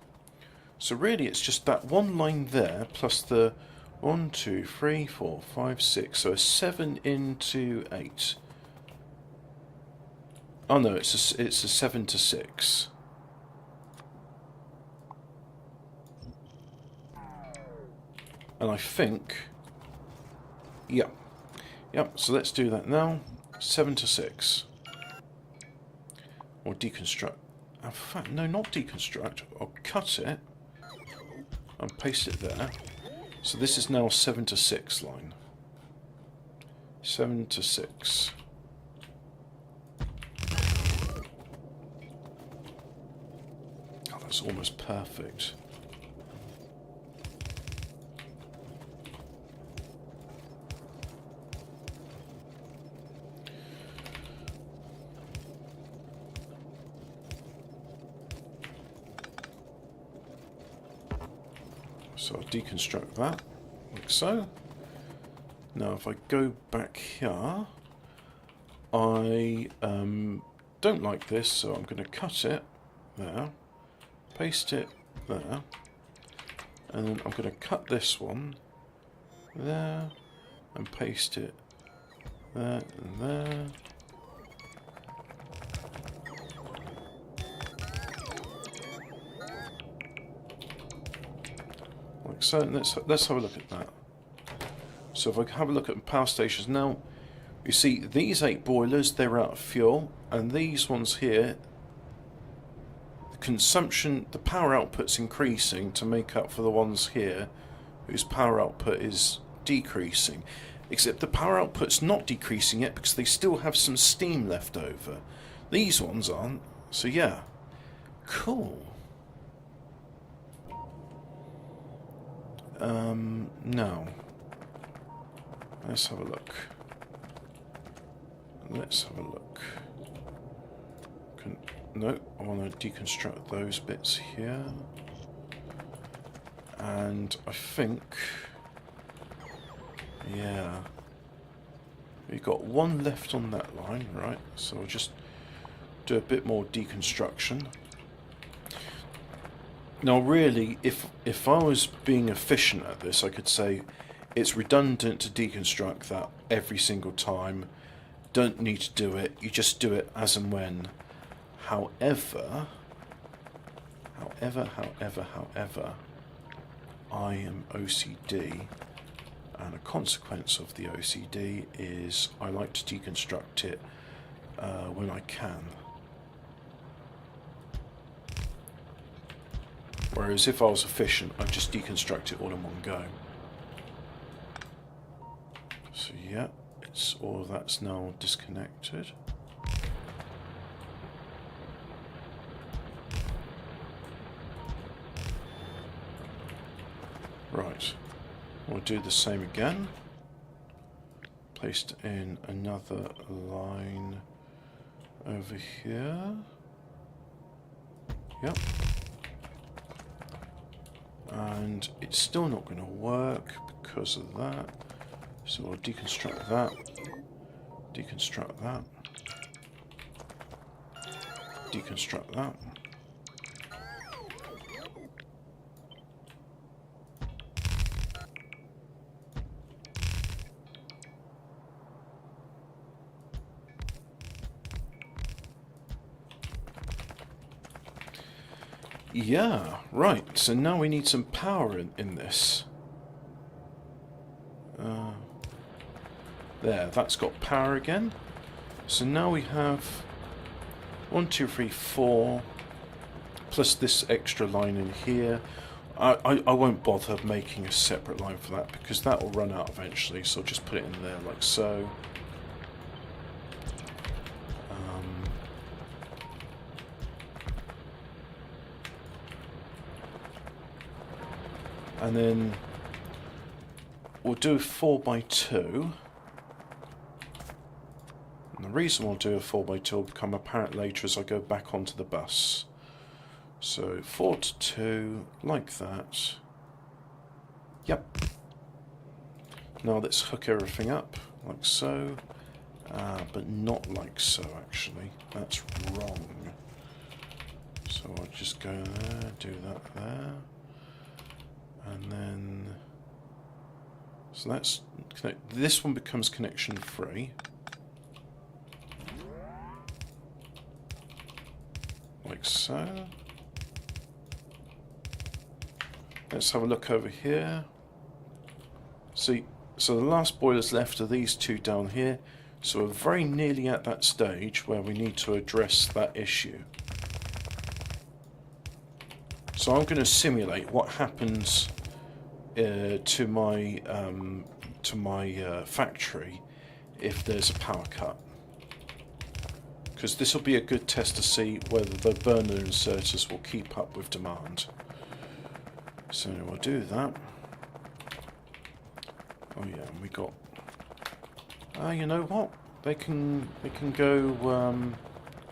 So really, it's just that one line there plus the 1, 2, 3, 4, 5, 6. So a 7 into 8. Oh no, it's a 7 to 6. And I think, yeah, so let's do that now. 7 to 6. Or deconstruct. In fact, no, not deconstruct. I'll cut it and paste it there. So this is now a 7 to 6 line. 7 to 6. Oh, that's almost perfect. So I'll deconstruct that, like so. Now if I go back here, I don't like this, so I'm going to cut it there, paste it there, and then I'm going to cut this one there, and paste it there and there. So let's have a look at that. So if I have a look at power stations now, you see these 8 boilers, they're out of fuel, and these ones here, the consumption, the power output's increasing to make up for the ones here whose power output is decreasing. Except the power output's not decreasing yet because they still have some steam left over. These ones aren't. So yeah, cool. Now, let's have a look. No, I want to deconstruct those bits here. And I think, yeah, we've got one left on that line, right? So I'll just do a bit more deconstruction. Now really, if I was being efficient at this, I could say it's redundant to deconstruct that every single time. Don't need to do it, you just do it as and when. However, I am OCD, and a consequence of the OCD is I like to deconstruct it when I can. Whereas if I was efficient, I'd just deconstruct it all in one go. So yeah, it's all of that's now disconnected. Right, we'll do the same again. Placed in another line over here. Yep. And it's still not going to work because of that. So we'll deconstruct that. Deconstruct that. Deconstruct that. Yeah, right, so now we need some power in this. There, that's got power again. So now we have 1, 2, 3, 4, plus this extra line in here. I won't bother making a separate line for that because that will run out eventually, so I'll just put it in there like so. and then we'll do 4x2. And the reason we'll do a 4x2 will become apparent later as I go back onto the bus. So 4 to 2, like that. Yep. Now let's hook everything up, like so. But not like so, actually. That's wrong. So I'll just go there, do that there. And then... So that's... This one becomes connection free. Like so. Let's have a look over here. See, so the last boilers left are these two down here. So we're very nearly at that stage where we need to address that issue. So I'm going to simulate what happens to my factory if there's a power cut. Because this will be a good test to see whether the burner inserters will keep up with demand. So we'll do that. Oh yeah, and we got... you know what? They can go...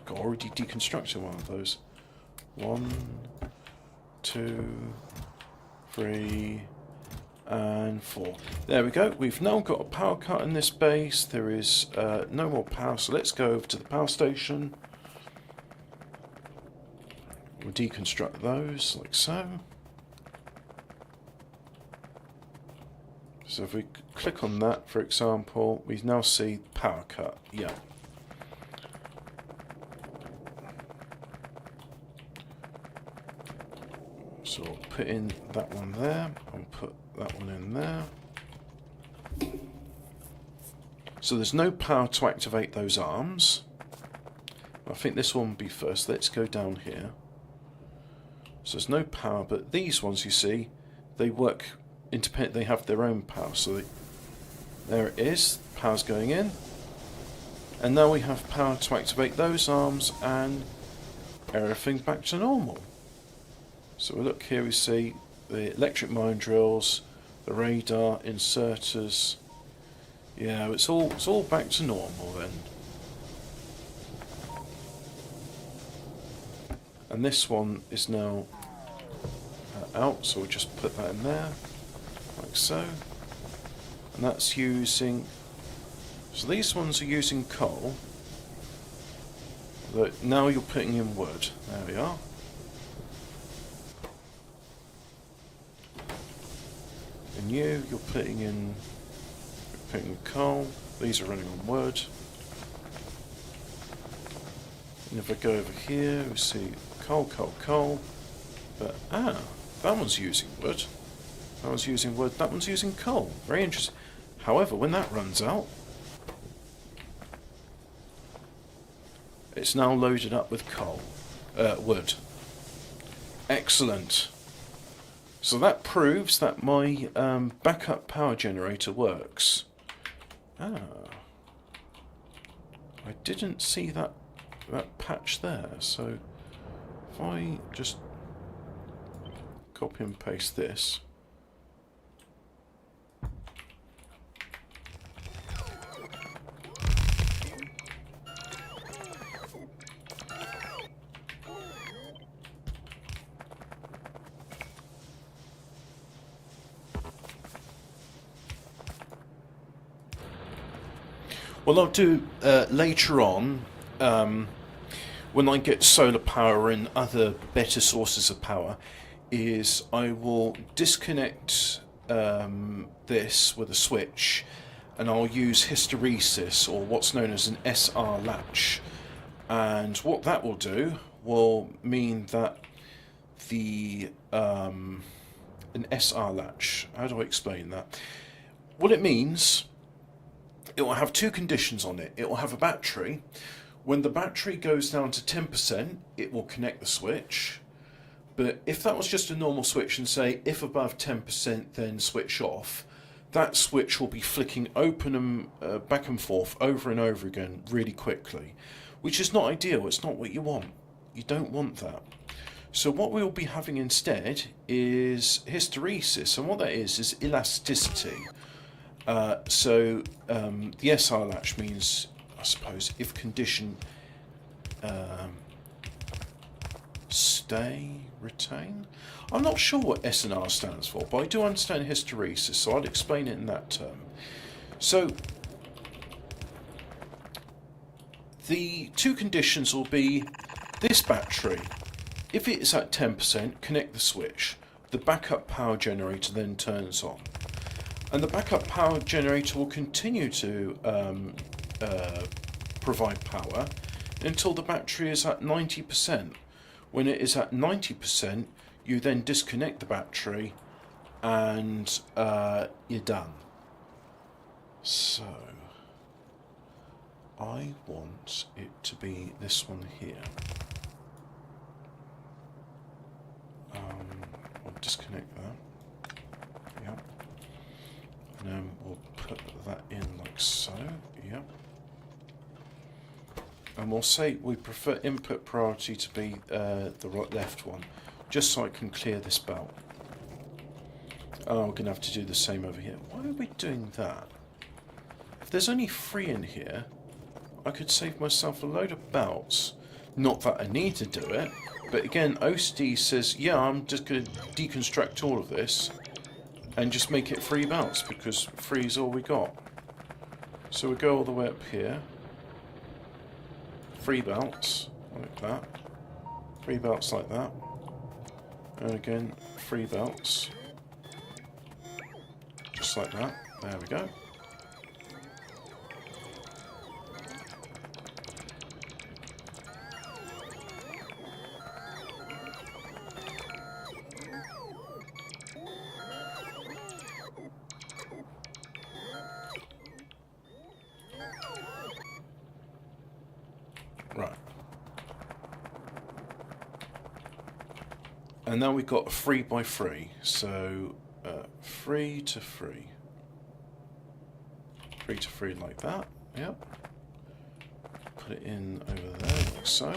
got already deconstructed one of those. 1, 2, 3, and 4. There we go. We've now got a power cut in this base. There is no more power, so let's go over to the power station. We'll deconstruct those, like so. So if we click on that, for example, we now see power cut. Yeah. So I'll put in that one there. I'll put that one in there. So there's no power to activate those arms. I think this one will be first. Let's go down here. So there's no power, but these ones, you see, they work independent. They have their own power. So there it is. Power's going in. And now we have power to activate those arms and everything back to normal. So we look here, we see the electric mine drills, the radar, inserters. Yeah, it's all back to normal then. And this one is now out, so we'll just put that in there, like so. And that's using... So these ones are using coal. But now you're putting in wood. There we are. And you're putting in coal. These are running on wood. And if I go over here, we see coal, coal, coal. But that one's using wood. That one's using wood. That one's using coal. Very interesting. However, when that runs out, it's now loaded up with wood. Excellent. So that proves that my backup power generator works. I didn't see that patch there. So if I just copy and paste this. What I'll do later on, when I get solar power and other better sources of power, is I will disconnect this with a switch, and I'll use hysteresis, or what's known as an SR latch. And what that will do will mean that an SR latch, how do I explain that? What it means, it will have two conditions on it. It will have a battery. When the battery goes down to 10%, it will connect the switch. But if that was just a normal switch and say, if above 10%, then switch off, that switch will be flicking open and back and forth over and over again really quickly, which is not ideal. It's not what you want. You don't want that. So what we'll be having instead is hysteresis, and what that is elasticity. The SR latch means, I suppose, if condition stay, retain. I'm not sure what SNR stands for, but I do understand hysteresis, so I'll explain it in that term. So the two conditions will be this battery. If it is at 10%, connect the switch. The backup power generator then turns on. And the backup power generator will continue to provide power until the battery is at 90%. When it is at 90%, you then disconnect the battery and you're done. So I want it to be this one here. I'll disconnect that. Yep. And then we'll put that in like so. Yep. And we'll say we prefer input priority to be the left one, just so I can clear this belt. Oh, we're going to have to do the same over here. Why are we doing that? If there's only 3 in here, I could save myself a load of belts. Not that I need to do it, but again, OCD says, yeah, I'm just going to deconstruct all of this and just make it 3 belts, because 3 is all we got. So we go all the way up here. 3 belts, like that. 3 belts like that. And again, 3 belts. Just like that. There we go. Right. And now we've got 3 by 3, so 3 to 3. 3 to 3 like that, yep. Put it in over there like so.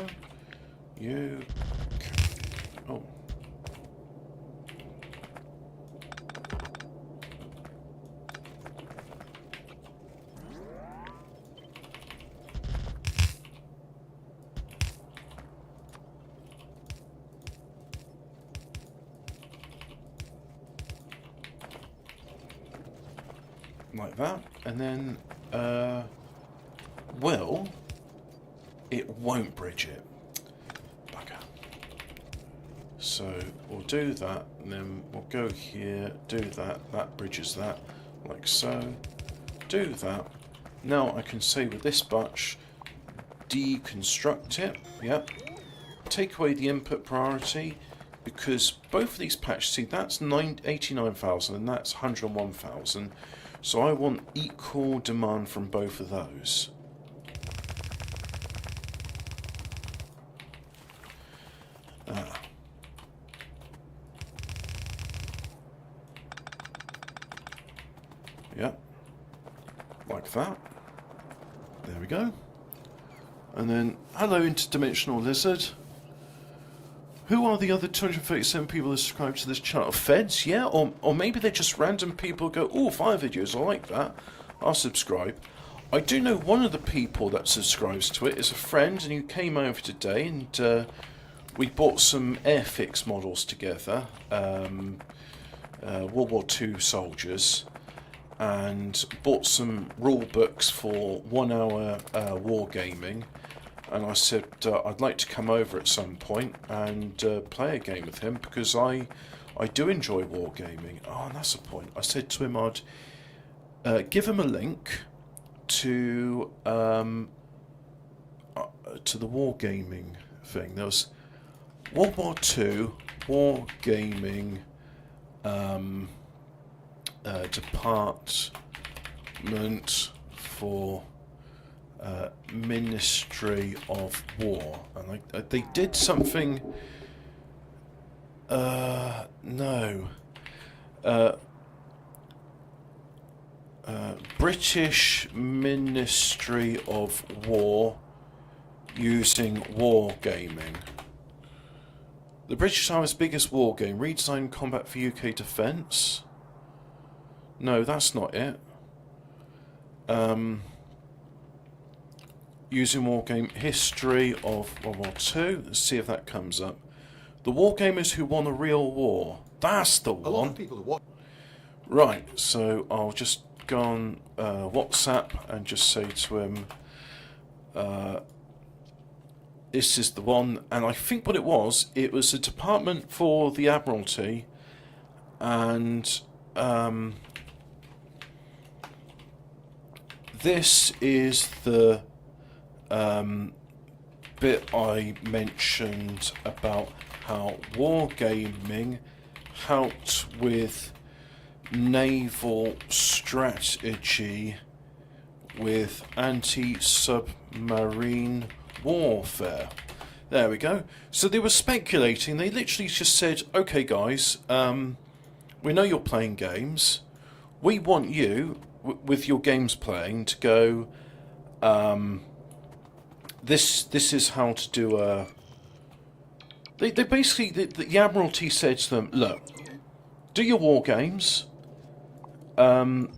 You... oh. Like that, and then, well, it won't bridge it. Bugger. So we'll do that, and then we'll go here, do that, that bridges that, like so. Do that. Now I can say with this batch, deconstruct it, yep. Take away the input priority, because both of these patches, see, that's 89,000 and that's 101,000. So I want equal demand from both of those. Yep. Like that. There we go. And then, hello interdimensional lizard. Who are the other 237 people that subscribe to this channel? Feds, yeah? Or maybe they're just random people who go, oh, 5 videos, I like that. I'll subscribe. I do know one of the people that subscribes to it is a friend, and he came over today, and we bought some Airfix models together, World War II soldiers, and bought some rule books for 1 hour wargaming. And I said I'd like to come over at some point and play a game with him, because I do enjoy wargaming. Oh, and that's the point. I said to him I'd give him a link to the wargaming thing. There was World War II wargaming department for Ministry of War, and they did something. No. British Ministry of War using wargaming. The British Army's biggest war game, redesigned combat for UK defence. No, that's not it. Using war game history of World War II. Let's see if that comes up. The Wargamers Who Won a Real War. That's the one. A lot of people who watch. Right, so I'll just go on WhatsApp and just say to him, this is the one. And I think what it was a department for the Admiralty, and this is the bit I mentioned about how wargaming helped with naval strategy with anti-submarine warfare. There we go. So they were speculating. They literally just said, okay guys, we know you're playing games. We want you, with your games playing, to go, this is how to do a... They basically, the Admiralty said to them, look, do your war games, but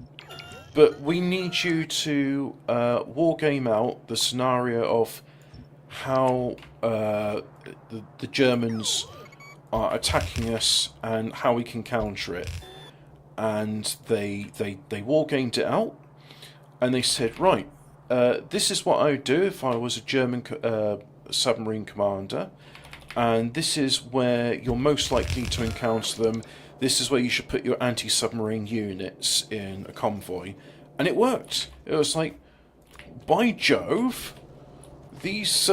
we need you to war game out the scenario of how the Germans are attacking us and how we can counter it. And they war gamed it out, and they said, right, this is what I would do if I was a German submarine commander, and this is where you're most likely to encounter them. This is where you should put your anti-submarine units in a convoy. And it worked. It was like, by Jove, these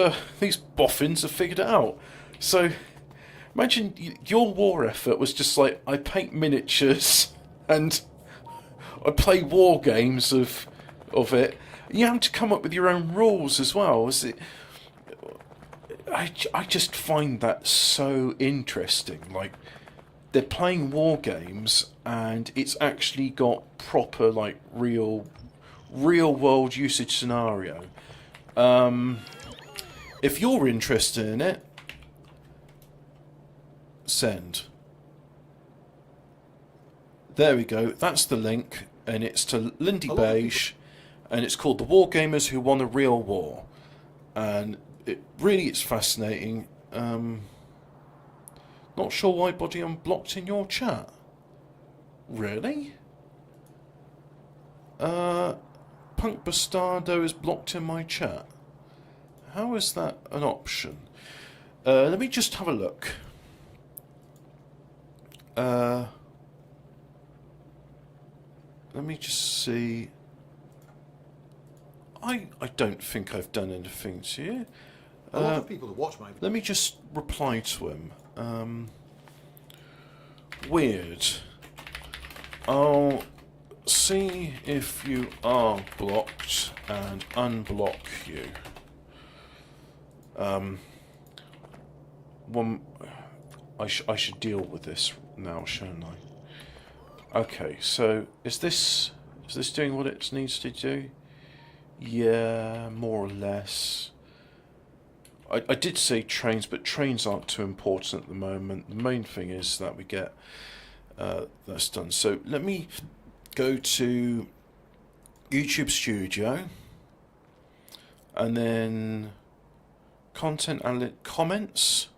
boffins have figured it out. So imagine your war effort was just like, I paint miniatures and I play war games of it. You have to come up with your own rules as well. I just find that so interesting. Like, they're playing war games and it's actually got proper, like, real world usage scenario. If you're interested in it, send. There we go. That's the link, and it's to Lindy Beige, and it's called The Wargamers Who Won a Real War. And it's fascinating. Not sure why Body unblocked in your chat. Really? Punk Bastardo is blocked in my chat. How is that an option? Let me just have a look. Let me just see. I don't think I've done anything to you. A lot of people who watch my... Let me just reply to him. Weird. I'll see if you are blocked and unblock you. I should deal with this now, shouldn't I? Okay, so is this doing what it needs to do? Yeah, more or less. I did say trains, but trains aren't too important at the moment. The main thing is that we get that's done. So let me go to YouTube Studio, and then content and comments.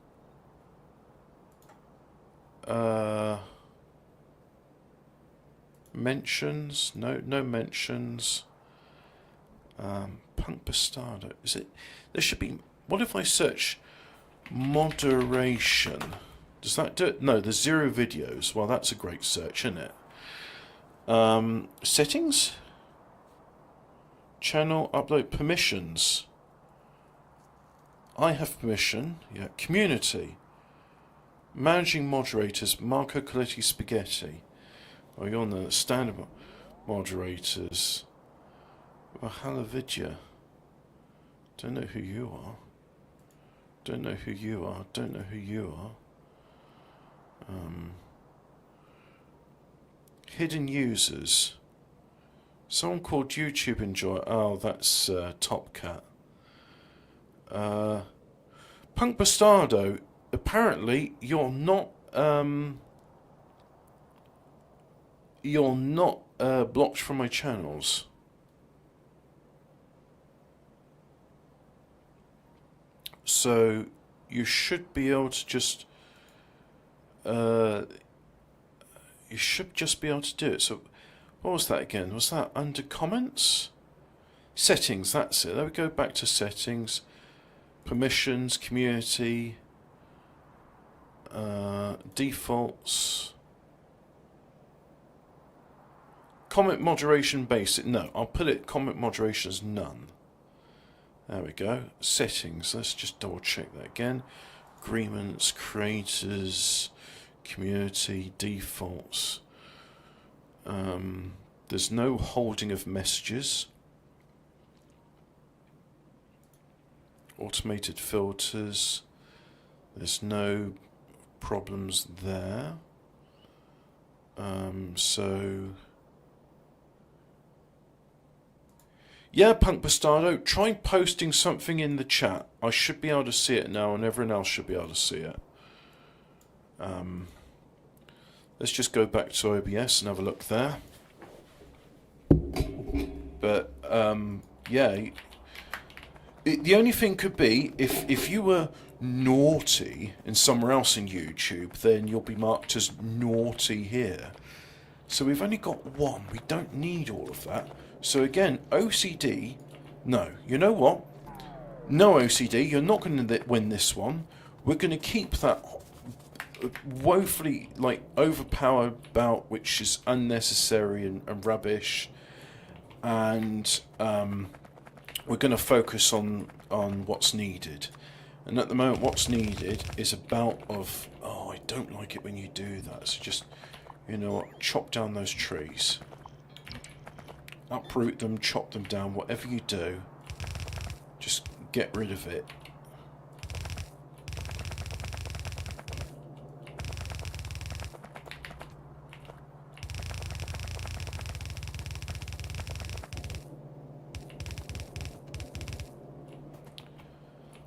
Mentions, no mentions. Punk Bastardo, is it? There should be. What if I search moderation? Does that do it? No, there's 0 videos. Well, that's a great search, isn't it? Settings, channel upload permissions. I have permission. Yeah, community. Managing moderators, Marco Coletti Spaghetti. Oh, you're on the standard moderators. Halavidya. Don't know who you are. Don't know who you are. Don't know who you are. Hidden users. Someone called YouTube Enjoy. Oh, that's Top Cat. Punk Bastardo. apparently you're not blocked from my channels. So you should be able to just be able to do it. So what was that again? Was that under comments? Settings, that's it. There we go, back to settings. Permissions, community, defaults. Comment moderation basic. No, I'll put it comment moderation as none. There we go. Settings. Let's just double check that again. Agreements, creators, community, defaults. There's no holding of messages. Automated filters. There's no problems there. So yeah, Punk Bastardo, try posting something in the chat. I should be able to see it now, and everyone else should be able to see it. Let's just go back to OBS and have a look there. But yeah, the only thing could be if you were naughty in somewhere else in YouTube, then you'll be marked as naughty here. So we've only got one. We don't need all of that. So again, OCD, no. You know what? No OCD, you're not going to win this one. We're going to keep that woefully, like, overpowered bout, which is unnecessary and rubbish. And we're going to focus on what's needed. And at the moment, what's needed is a bout of... Oh, I don't like it when you do that. So just, you know what, chop down those trees. Uproot them, chop them down, whatever you do, just get rid of it.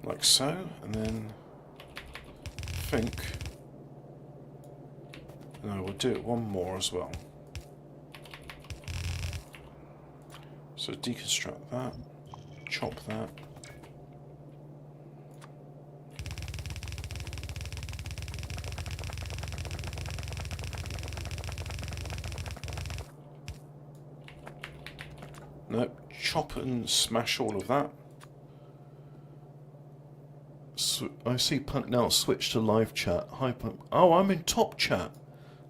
Like so, and then I think... No, we'll do it one more as well. So deconstruct that, chop that. Nope, chop and smash all of that. I see Punk now switch to live chat. Hi Punk. Oh, I'm in top chat.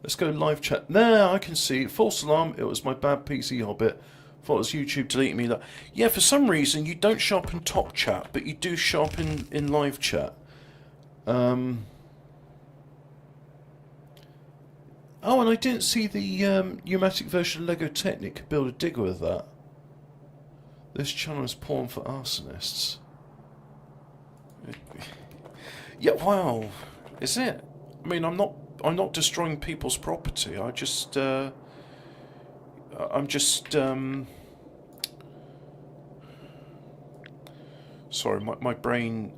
Let's go live chat. There, I can see. False alarm, it was my bad PC Hobbit. Thought it was YouTube deleting me. Yeah, for some reason you don't show up in top chat, but you do show up in live chat. Oh, and I didn't see the pneumatic version of Lego Technic. Build a digger with that. This channel is porn for arsonists. Yeah, wow. Is it? I mean, I'm not destroying people's property. I'm just sorry, my brain,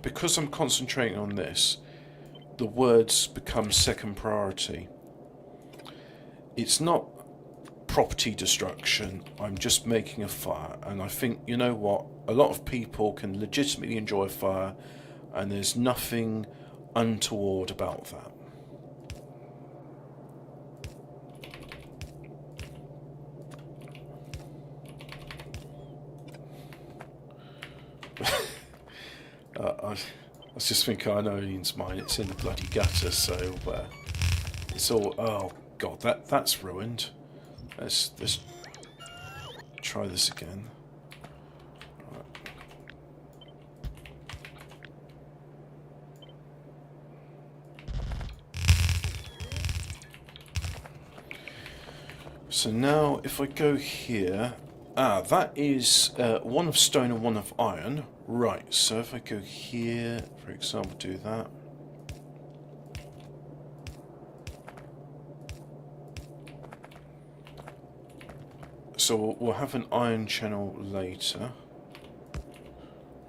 because I'm concentrating on this, the words become second priority. It's not property destruction, I'm just making a fire, and I think, you know what, a lot of people can legitimately enjoy a fire, and there's nothing untoward about that. I was just thinking, I know Ian's mine, it's in the bloody gutter, so it's all... Oh god, that's ruined. Let's try this again. Right. So now if I go here... that is one of stone and one of iron. Right, so if I go here, for example, do that. So we'll have an iron channel later,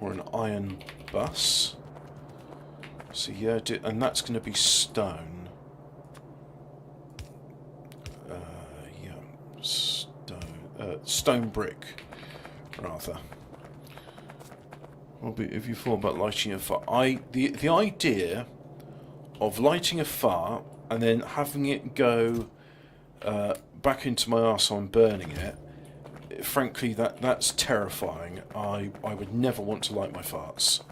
or an iron bus. So yeah, and that's going to be stone. Yeah, stone brick, rather. Well, if you thought about lighting a fire, the idea of lighting a fire and then having it go back into my arse on burning it, frankly, that's terrifying. I would never want to light my farts.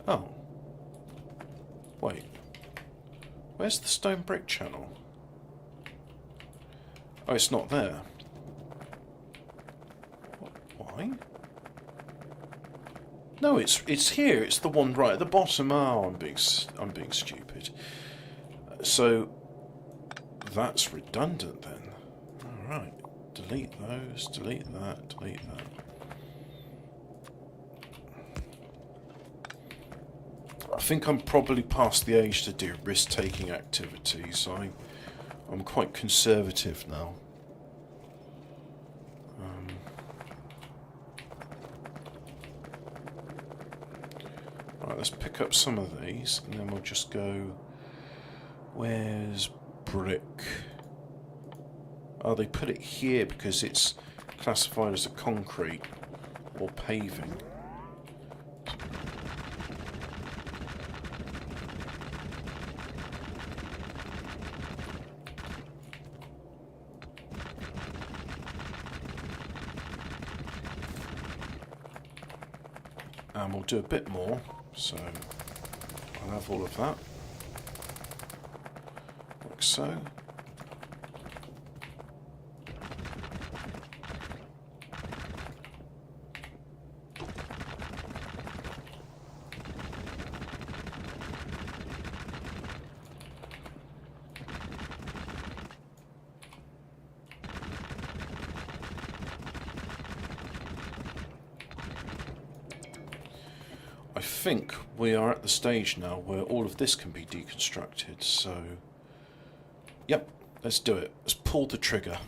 Oh. Wait. Where's the stone brick channel? Oh, it's not there. Why? No, it's here. It's the one right at the bottom. Oh, I'm being stupid. So that's redundant then. All right. Delete those. Delete that. Delete that. I think I'm probably past the age to do risk-taking activities. I'm quite conservative now. Right, let's pick up some of these, and then we'll just go... Where's brick? Oh, they put it here because it's classified as a concrete or paving. And we'll do a bit more, so I'll have all of that, like so. I think we are at the stage now where all of this can be deconstructed, so yep, let's do it. Let's pull the trigger.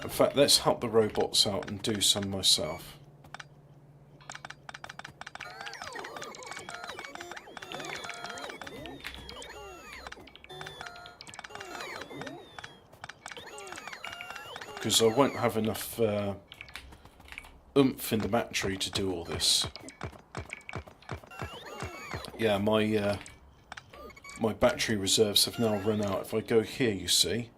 In fact, let's help the robots out and do some myself. Because I won't have enough oomph in the battery to do all this. Yeah, my battery reserves have now run out. If I go here, you see,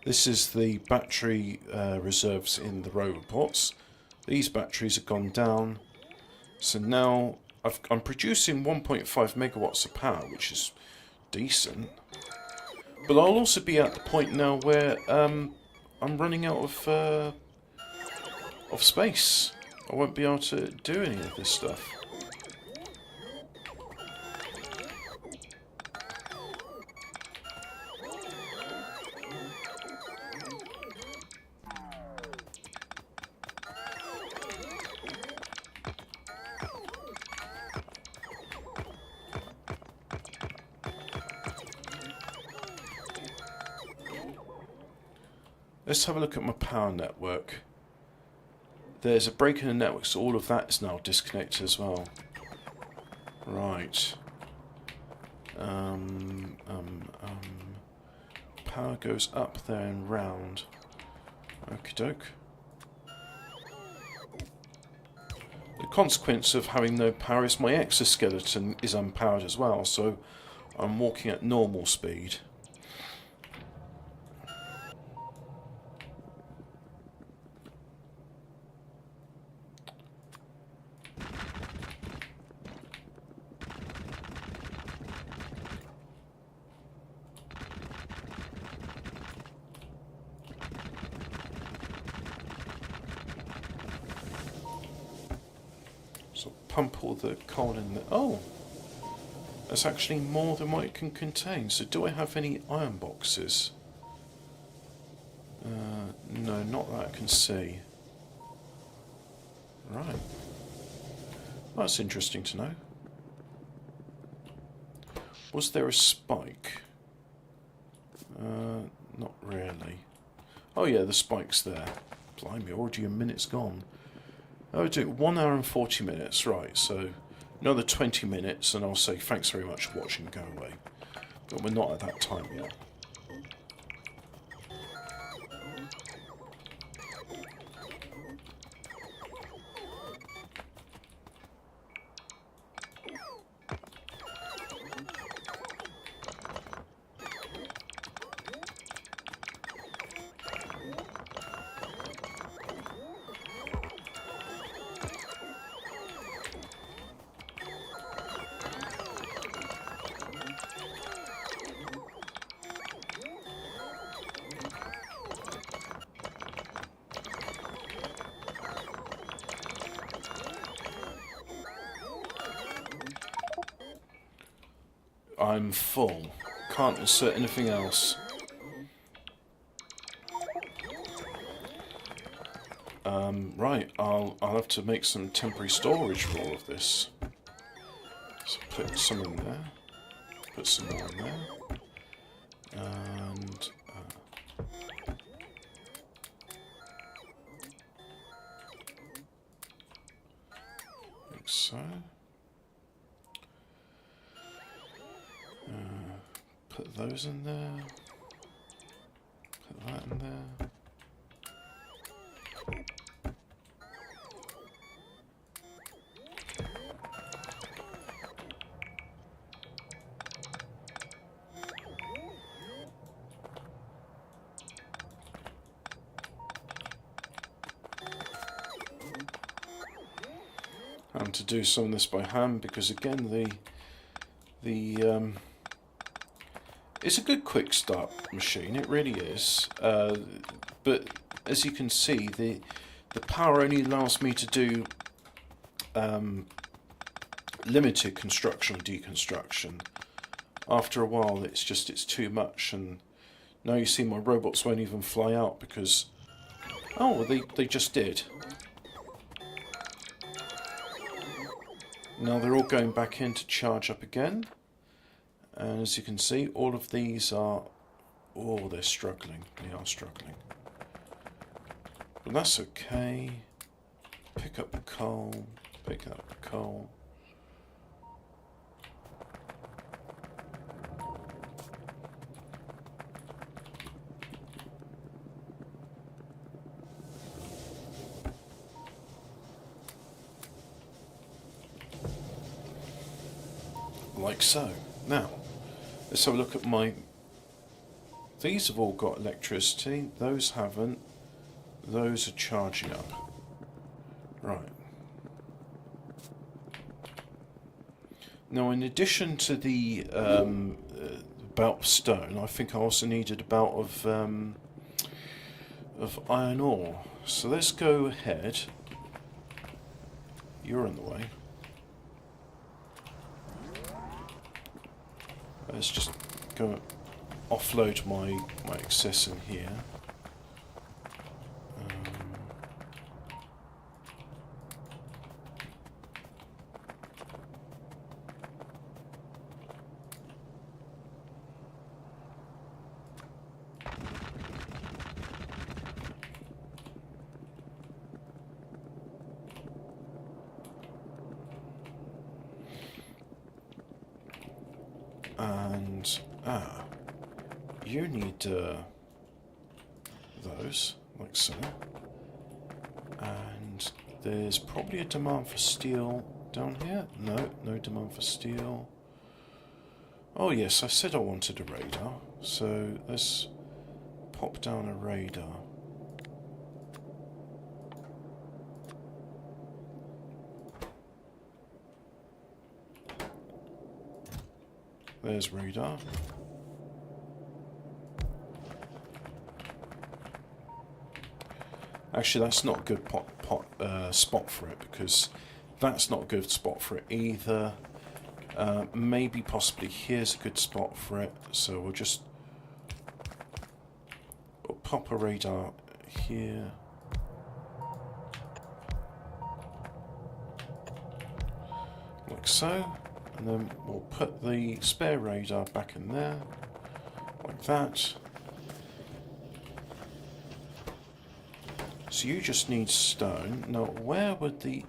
this is the battery reserves in the robots. These batteries have gone down, so now I'm producing 1.5 megawatts of power, which is decent. But I'll also be at the point now where I'm running out of space. I won't be able to do any of this stuff. Let's have a look at my power network. There's a break in the network, so all of that is now disconnected as well. Right. Power goes up there and round. Okie doke. The consequence of having no power is my exoskeleton is unpowered as well, so I'm walking at normal speed. So pump all the coal in there. Oh! That's actually more than what it can contain. So do I have any iron boxes? No, not that I can see. Right. That's interesting to know. Was there a spike? Not really. Oh yeah, the spike's there. Blimey, already a minute's gone. Oh, do 1 hour and 40 minutes, right, so another 20 minutes and I'll say thanks very much for watching, go away. But we're not at that time yet. I'm full. Can't insert anything else. Right, I'll have to make some temporary storage for all of this. So put some in there. Put some more in there. And like so. Put those in there. Put that in there. And to do some of this by hand, because again it's a good quick start machine, it really is. But as you can see, the power only allows me to do limited construction and deconstruction. After a while, it's too much, and now you see my robots won't even fly out because they just did. Now they're all going back in to charge up again. And as you can see, all of these are... Oh, they're struggling. They are struggling. But that's okay. Pick up the coal. Pick up the coal. Like so. Now, let's have a look at my... These have all got electricity, those haven't. Those are charging up. Right. Now, in addition to the belt of stone, I think I also needed a belt of iron ore. So let's go ahead. You're in the way. Let's just go offload my excess in here. And you need those, like so. And there's probably a demand for steel down here. No demand for steel. Oh yes, I said I wanted a radar, so let's pop down a radar. There's radar. Actually, that's not a good spot for it, because that's not a good spot for it either. Maybe possibly here's a good spot for it, so we'll just pop a radar here. Like so. And then we'll put the spare radar back in there, like that. So you just need stone. Now, where would the...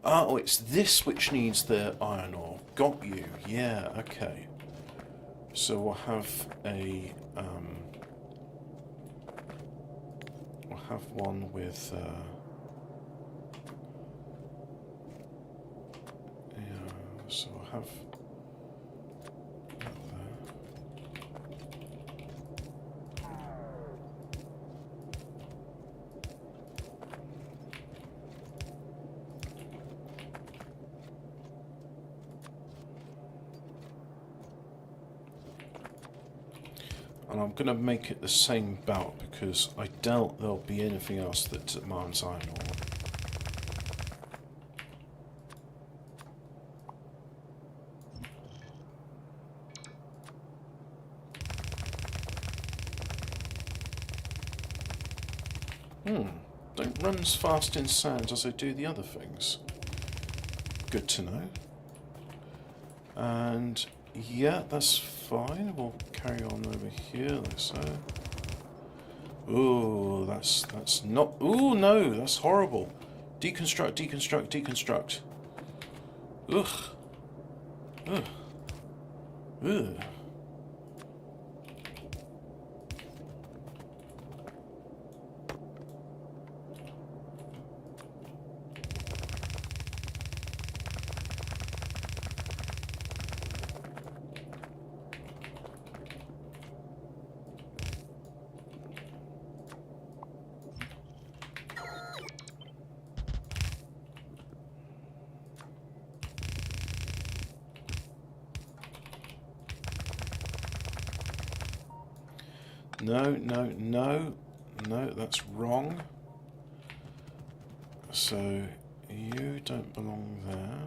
Oh, it's this which needs the iron ore. Got you. Yeah, okay. So we'll have a... we'll have one with... yeah, so we'll have... that there. And I'm going to make it the same belt because I doubt there'll be anything else that demands iron ore. Don't run as fast in sand as I do the other things. Good to know. And yeah, that's fine. We'll carry on over here like so. Ooh, that's not... Ooh, no, that's horrible. Deconstruct, deconstruct, deconstruct. Ugh. Ugh. Ugh. No, no, no, no, that's wrong. So, you don't belong there.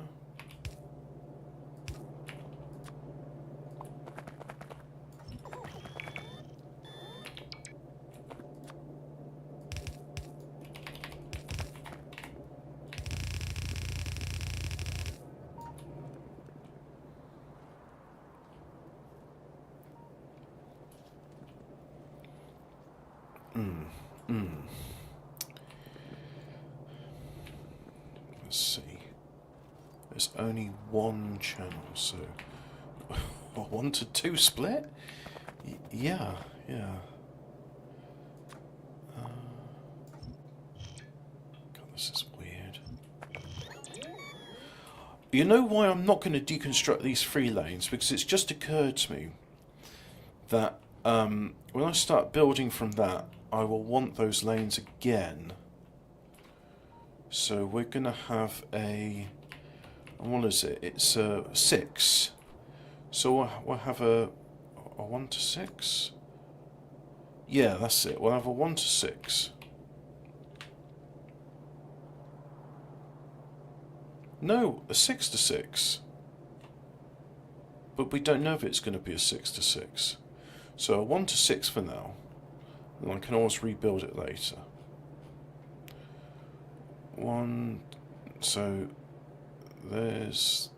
Let's see. There's only one channel, so 1 to 2 split. Yeah, yeah. God, this is weird. You know why I'm not going to deconstruct these 3 lanes? Because it's just occurred to me that when I start building from that, I will want those lanes again. So we're going to have a... what is it? It's 6. So we'll have a 1 to 6? Yeah, that's it. We'll have a 1 to 6. No, a 6 to 6. But we don't know if it's going to be a 6 to 6. So a 1 to 6 for now. And I can always rebuild it later. 1, so there's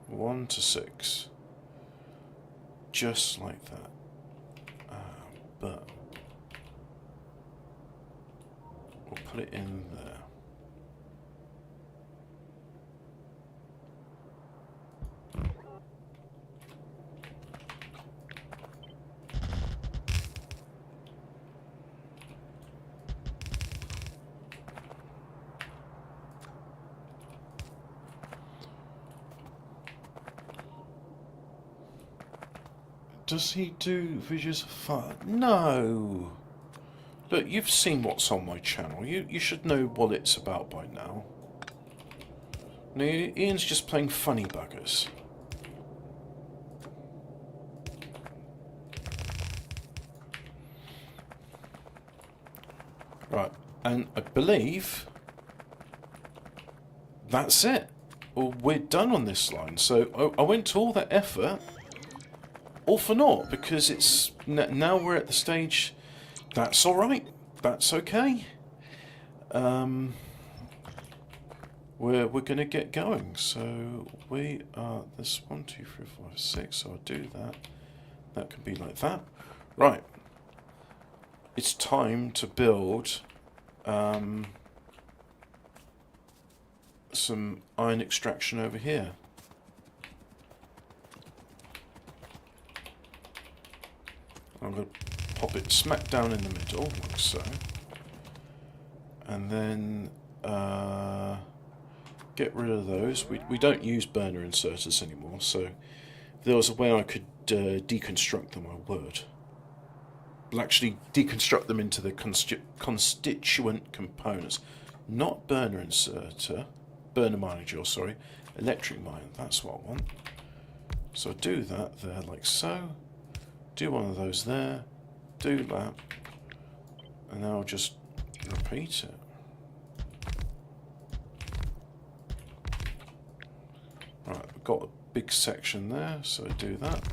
1 to 6. Just like that. But we'll put it in there. Does he do videos of fun? No! Look, you've seen what's on my channel. You should know what it's about by now. No, Ian's just playing funny buggers. Right, and I believe that's it. Well, we're done on this line. So I went to all that effort, all for naught, because it's now we're at the stage. That's all right. That's okay. we're going to get going. So we are this 1, 2, 3, 4, 5, 6. So I'll do that. That can be like that. Right. It's time to build some iron extraction over here. I'm going to pop it smack down in the middle, like so. And then get rid of those. We don't use burner inserters anymore, so if there was a way I could deconstruct them, I would. We'll actually deconstruct them into the constituent components. Not burner inserter, burner miner, sorry, electric mine, that's what I want. So do that there, like so. Do one of those there, do that, and now I'll just repeat it. Right, I've got a big section there, so do that.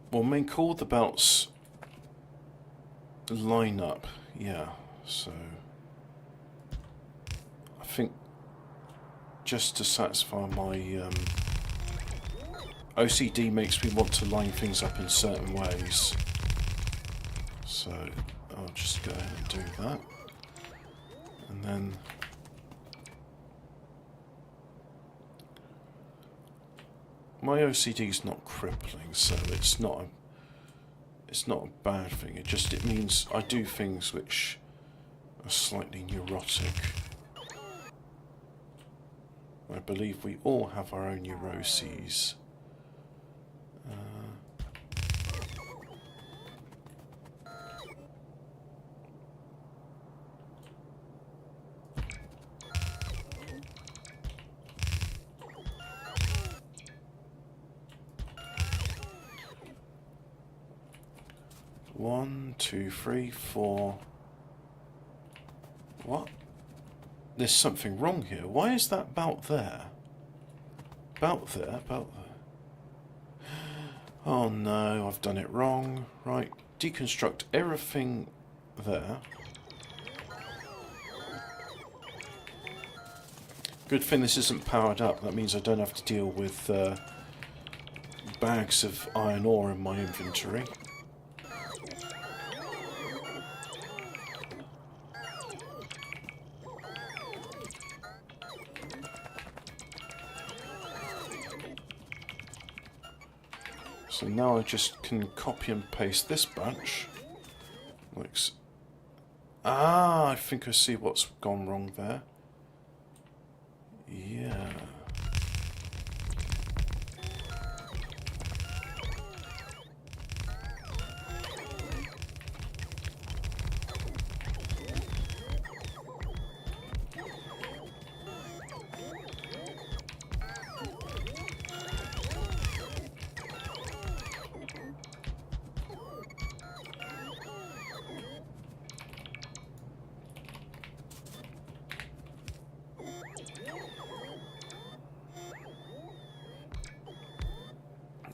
We'll make all the belts line up, yeah, so I think just to satisfy my OCD makes me want to line things up in certain ways, so I'll just go ahead and do that, and then my OCD is not crippling, so it's not a bad thing. It means I do things which are slightly neurotic. I believe we all have our own neuroses. 1, 2, 3, 4. What? There's something wrong here. Why is that belt there? Belt there, belt there. Oh no, I've done it wrong. Right, deconstruct everything there. Good thing this isn't powered up. That means I don't have to deal with bags of iron ore in my inventory. So now I just can copy and paste this bunch. I think I see what's gone wrong there. Yeah.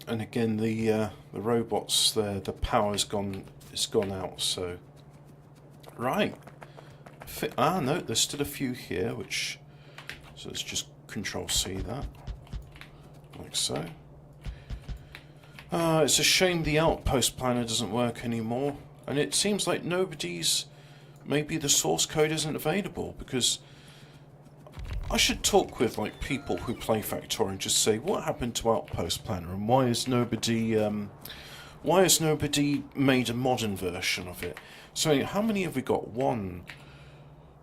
And again, the robots there, the power's gone out. So right, no, there's still a few here, which so let's just Control C that, like so. It's a shame the outpost planner doesn't work anymore, and it seems like maybe the source code isn't available, because I should talk with like people who play Factorio and just say what happened to Outpost Planner and why has nobody made a modern version of it. So how many have we got? 1,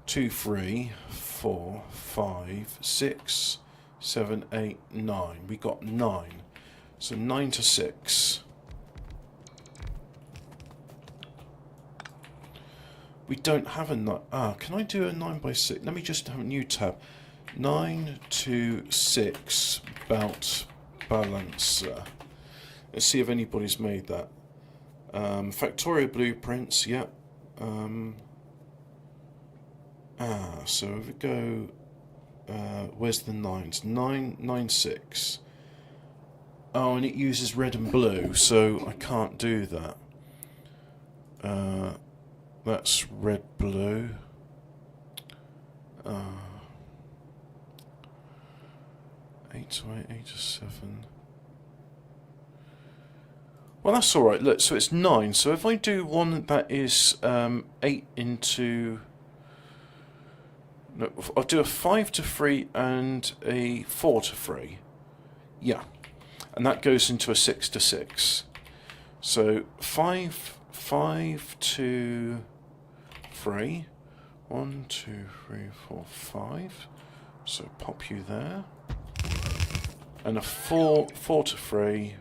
2, 3, 4, 5, 6, 7, 8, 9. We got 9. So 9 to 6. We don't have a 9. Ah, can I do a 9 by 6? Let me just have a new tab. 9 to 6 belt balancer. Let's see if anybody's made that. Factorio blueprints, yeah. So if we go, where's the 9s? 9, 9, 6. Oh, and it uses red and blue, so I can't do that. That's red, blue. 8 to 8, 8 to 7. Well, that's alright. Look, so it's 9. So if I do one that is 8 into... No, I'll do a 5 to 3 and a 4 to 3. Yeah. And that goes into a 6 to 6. So 5 to 3. 1, 2, 3, 4, 5. So pop you there. And a 4 to 3.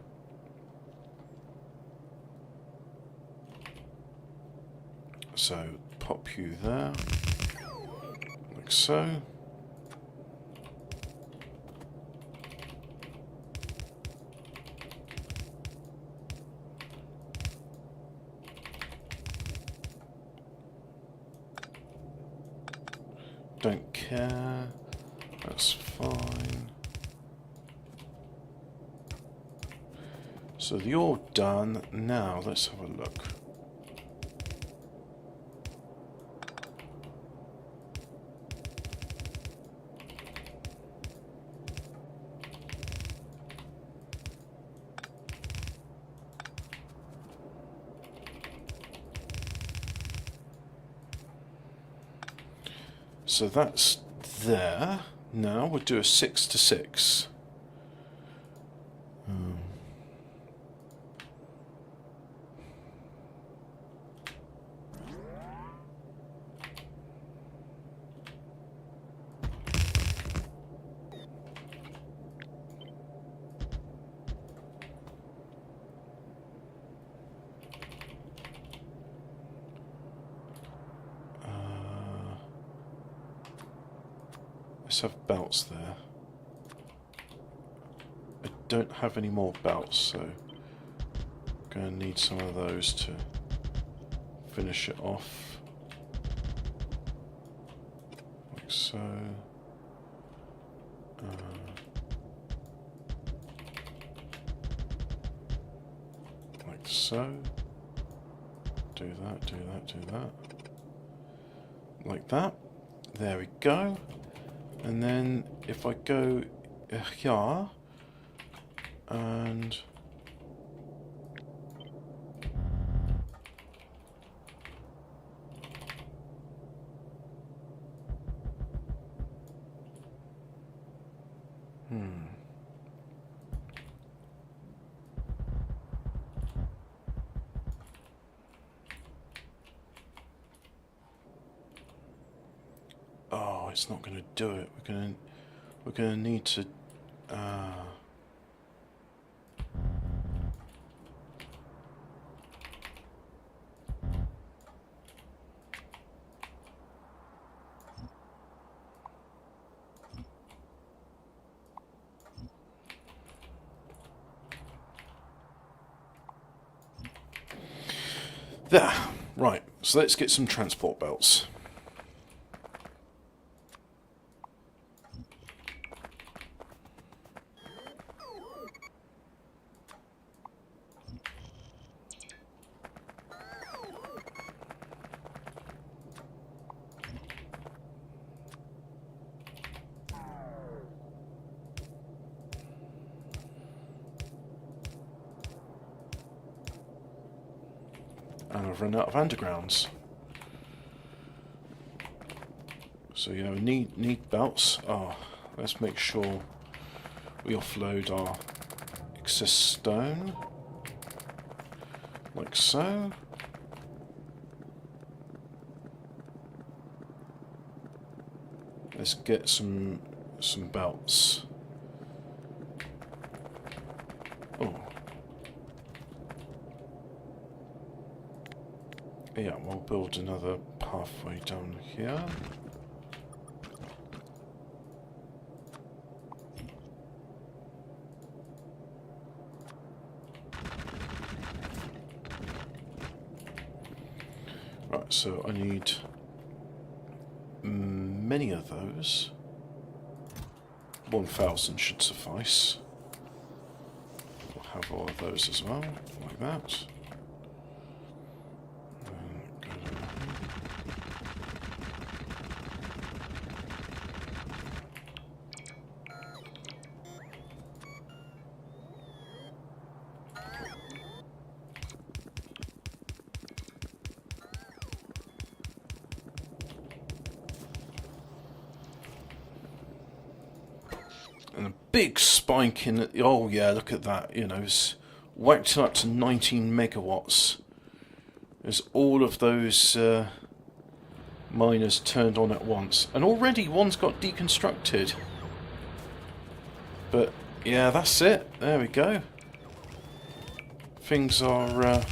So pop you there. Like so. Don't care. That's fine. So you're done. Now let's have a look. So that's there. Now we'll do a 6 to 6. Let's have belts there. I don't have any more belts, so I'm going to need some of those to finish it off. Like so. Like so. Do that, do that, do that. Like that. There we go. And then if I go here and oh, it's not going to do it. We're going to need to there. Right. So let's get some transport belts. And I've run out of undergrounds. So you know, need belts. Oh, let's make sure we offload our excess stone. Like so. let's get some belts. Oh. Yeah, we'll build another pathway down here. Right, so I need many of those. 1,000 should suffice. We'll have all of those as well, like that. And a big spike in it. Oh yeah, look at that. You know, it's whacked up to 19 megawatts. As all of those miners turned on at once, and already one's got deconstructed. But yeah, that's it. There we go. Things are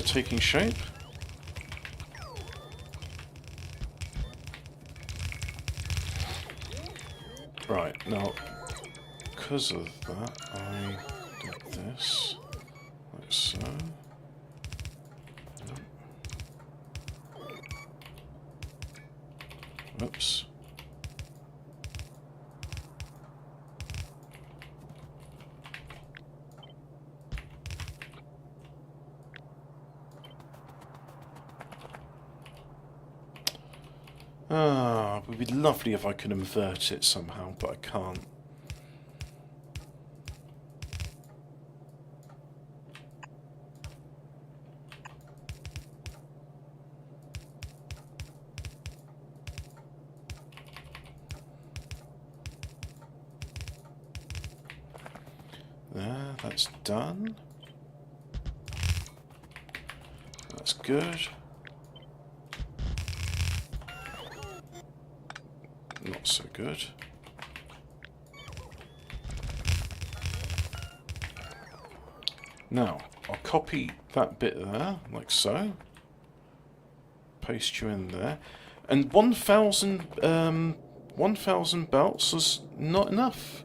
taking shape. Right, now, because of that, I did this, like so. Oops. Ah, it would be lovely if I could invert it somehow, but I can't. There, that's done. That's good. Not so good. Now, I'll copy that bit there, like so. Paste you in there. And 1,000 belts is not enough.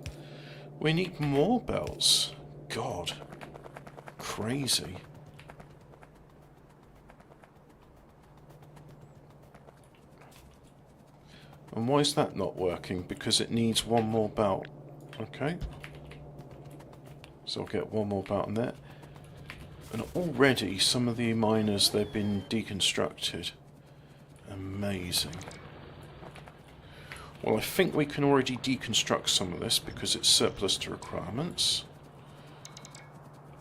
We need more belts. God. Crazy. And why is that not working? Because it needs one more belt. Okay. So I'll get one more belt in there. And already some of the miners, they've been deconstructed. Amazing. Well, I think we can already deconstruct some of this because it's surplus to requirements.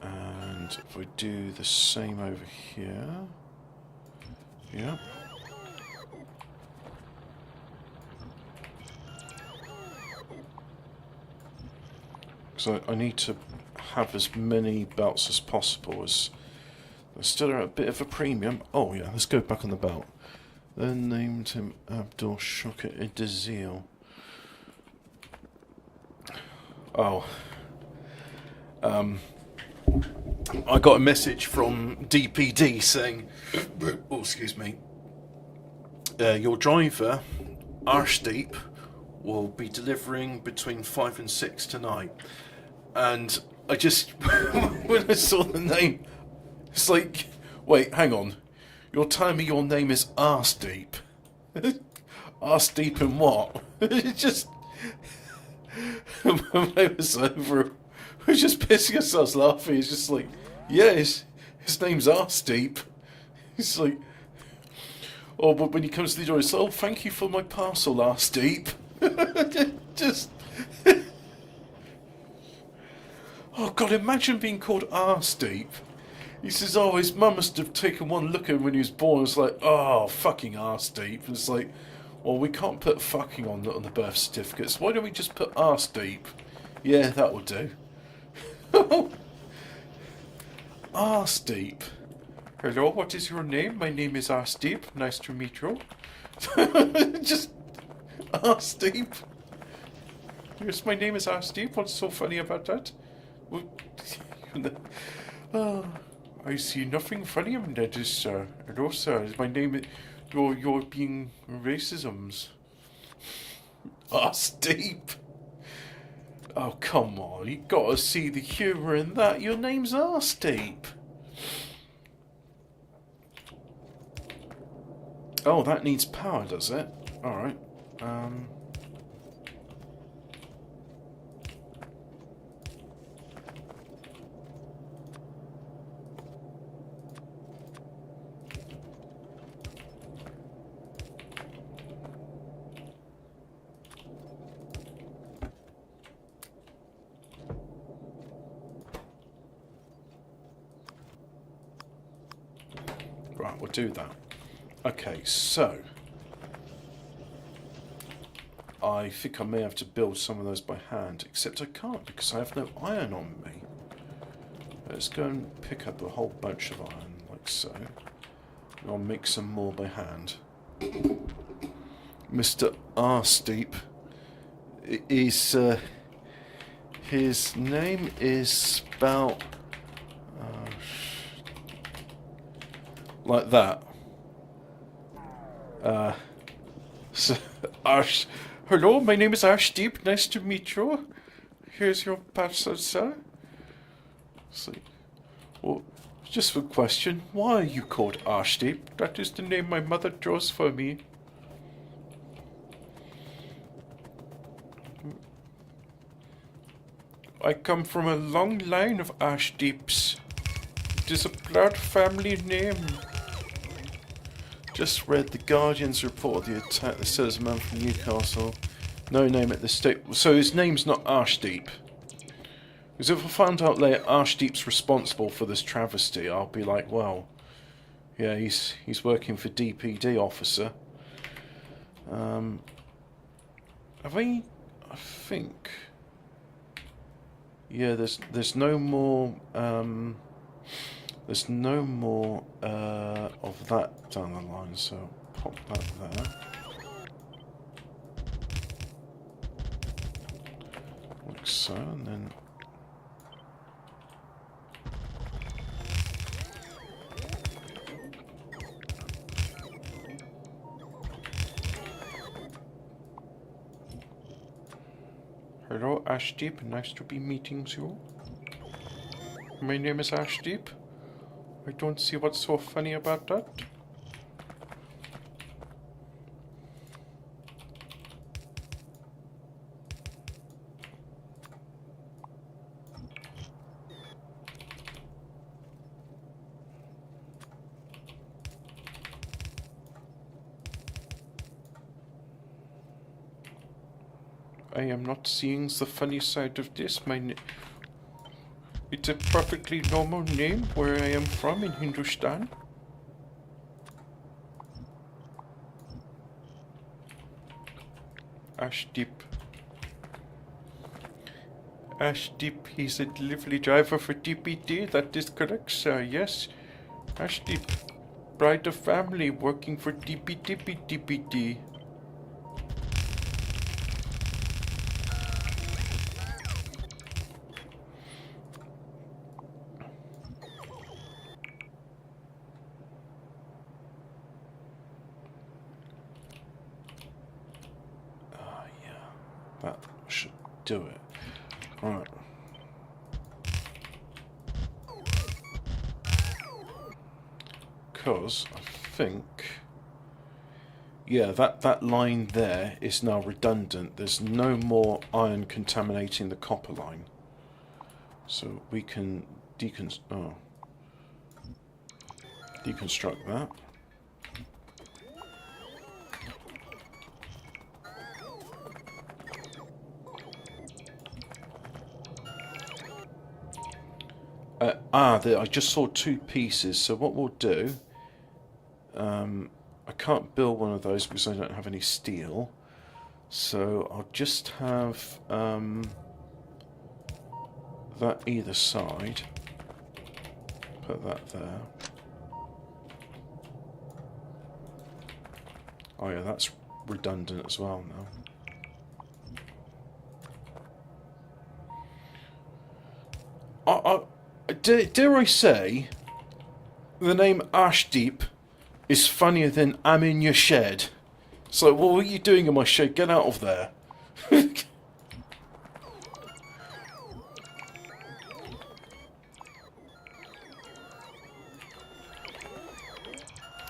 And if we do the same over here. Yeah. So I need to have as many belts as possible, as they're still at a bit of a premium. Oh yeah, let's go back on the belt. Then named him Abdul Shocker Idazil. Oh. I got a message from DPD saying, oh, excuse me, your driver, Arshdeep, will be delivering between 5 and 6 tonight. And I just, when I saw the name, it's like, wait, hang on. You're telling me your name is Arsedeep? Arsedeep in what? It just, when it was over, we were just pissing ourselves laughing. It's just like, yeah, his name's Arsedeep. It's like, oh, but when he comes to the door, it's like, oh, thank you for my parcel, Arsedeep. Just... Oh God, imagine being called Arsedeep. He says, oh, his mum must have taken one look at him when he was born. It's like, oh, fucking Arsedeep. And it's like, well, we can't put fucking on the birth certificates. Why don't we just put Arsedeep? Yeah, that will do. Arsedeep. Hello, what is your name? My name is Arsedeep. Nice to meet you. Just ask deep. Yes, my name is Ask Deep. What's so funny about that? Well, oh, I see nothing funny in that, sir. Hello, sir. Is my name? You're being racisms. Ask Deep. Oh, come on. You gotta see the humour in that. Your name's Ask Deep. Oh, that needs power, does it? Alright. Right, we'll do that. Okay, so I think I may have to build some of those by hand, except I can't because I have no iron on me. Let's go and pick up a whole bunch of iron, like so. And I'll make some more by hand. Mr. Arsteep is, his name is spelled like that. So, hello, my name is Arsteep. Nice to meet you. Here's your parcel, sir. So, well, just a question. Why are you called Arsteep? That is the name my mother chose for me. I come from a long line of Arsteeps. It is a proud family name. Just read the Guardian's report of the attack that says a man from Newcastle. No name at the state. So his name's not Arsteep. Because if I find out later Arsteep's responsible for this travesty, I'll be like, well, yeah, he's working for DPD officer. I think. Yeah, there's no more. There's no more of that down the line, so pop that there. Like so, and then... Hello, Ashdeep. Nice to be meeting you. My name is Ashdeep. I don't see what's so funny about that. I am not seeing the funny side of this. It's a perfectly normal name where I am from in Hindustan. Ashdeep. Ashdeep, he's a delivery driver for DPD. That is correct, sir. Yes. Ashdeep, pride of family, working for DPD. That should do it. Right. Because I think... Yeah, that line there is now redundant. There's no more iron contaminating the copper line. So we can deconstruct that. I just saw two pieces, so what we'll do, I can't build one of those because I don't have any steel, so I'll just have that either side, put that there, Oh yeah, that's redundant as well now. Dare I say, the name Ashdeep is funnier than I'm in your shed. So, what are you doing in my shed? Get out of there.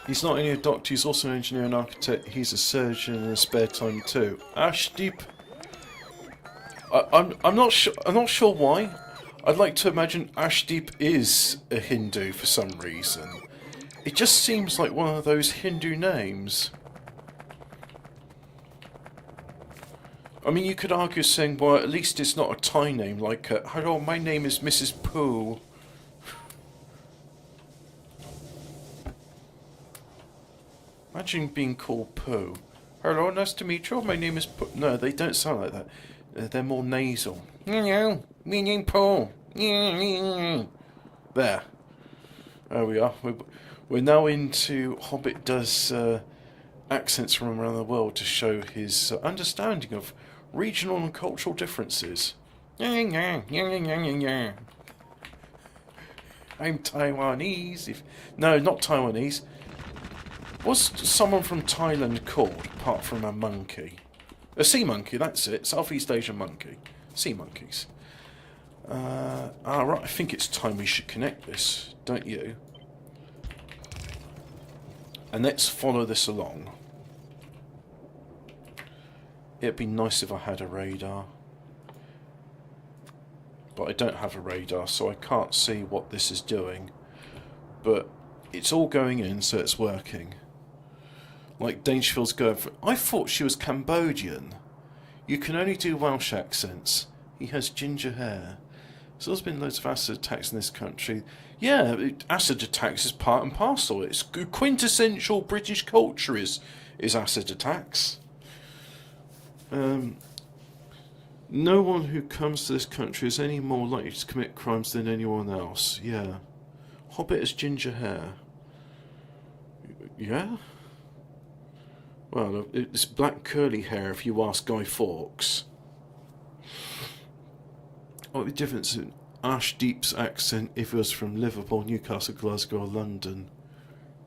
He's not only a doctor, he's also an engineer and architect. He's a surgeon in his spare time too. Ashdeep. I'm not sure. I'm not sure why. I'd like to imagine Ashdeep is a Hindu for some reason. It just seems like one of those Hindu names. I mean, you could argue saying, well, at least it's not a Thai name, like, hello, my name is Mrs. Pooh. Imagine being called Pooh. Hello, nice to meet you, my name is Pooh. No, they don't sound like that. They're more nasal. No, my name Pooh. There. There we are. We're now into Hobbit does accents from around the world to show his understanding of regional and cultural differences. I'm Taiwanese. No, not Taiwanese. What's someone from Thailand called, apart from a monkey? A sea monkey, that's it. Southeast Asian monkey. Sea monkeys. Right, I think it's time we should connect this, don't you? And let's follow this along. It'd be nice if I had a radar. But I don't have a radar, so I can't see what this is doing. But it's all going in, so it's working. Like Dangerfield's going for... I thought she was Cambodian. You can only do Welsh accents. He has ginger hair. There's been loads of acid attacks in this country. Yeah, acid attacks is part and parcel. It's quintessential British culture is acid attacks. No one who comes to this country is any more likely to commit crimes than anyone else. Yeah. Hobbit has ginger hair. Yeah? Well, it's black curly hair if you ask Guy Fawkes. What would the difference in Ashdeep's accent if it was from Liverpool, Newcastle, Glasgow or London?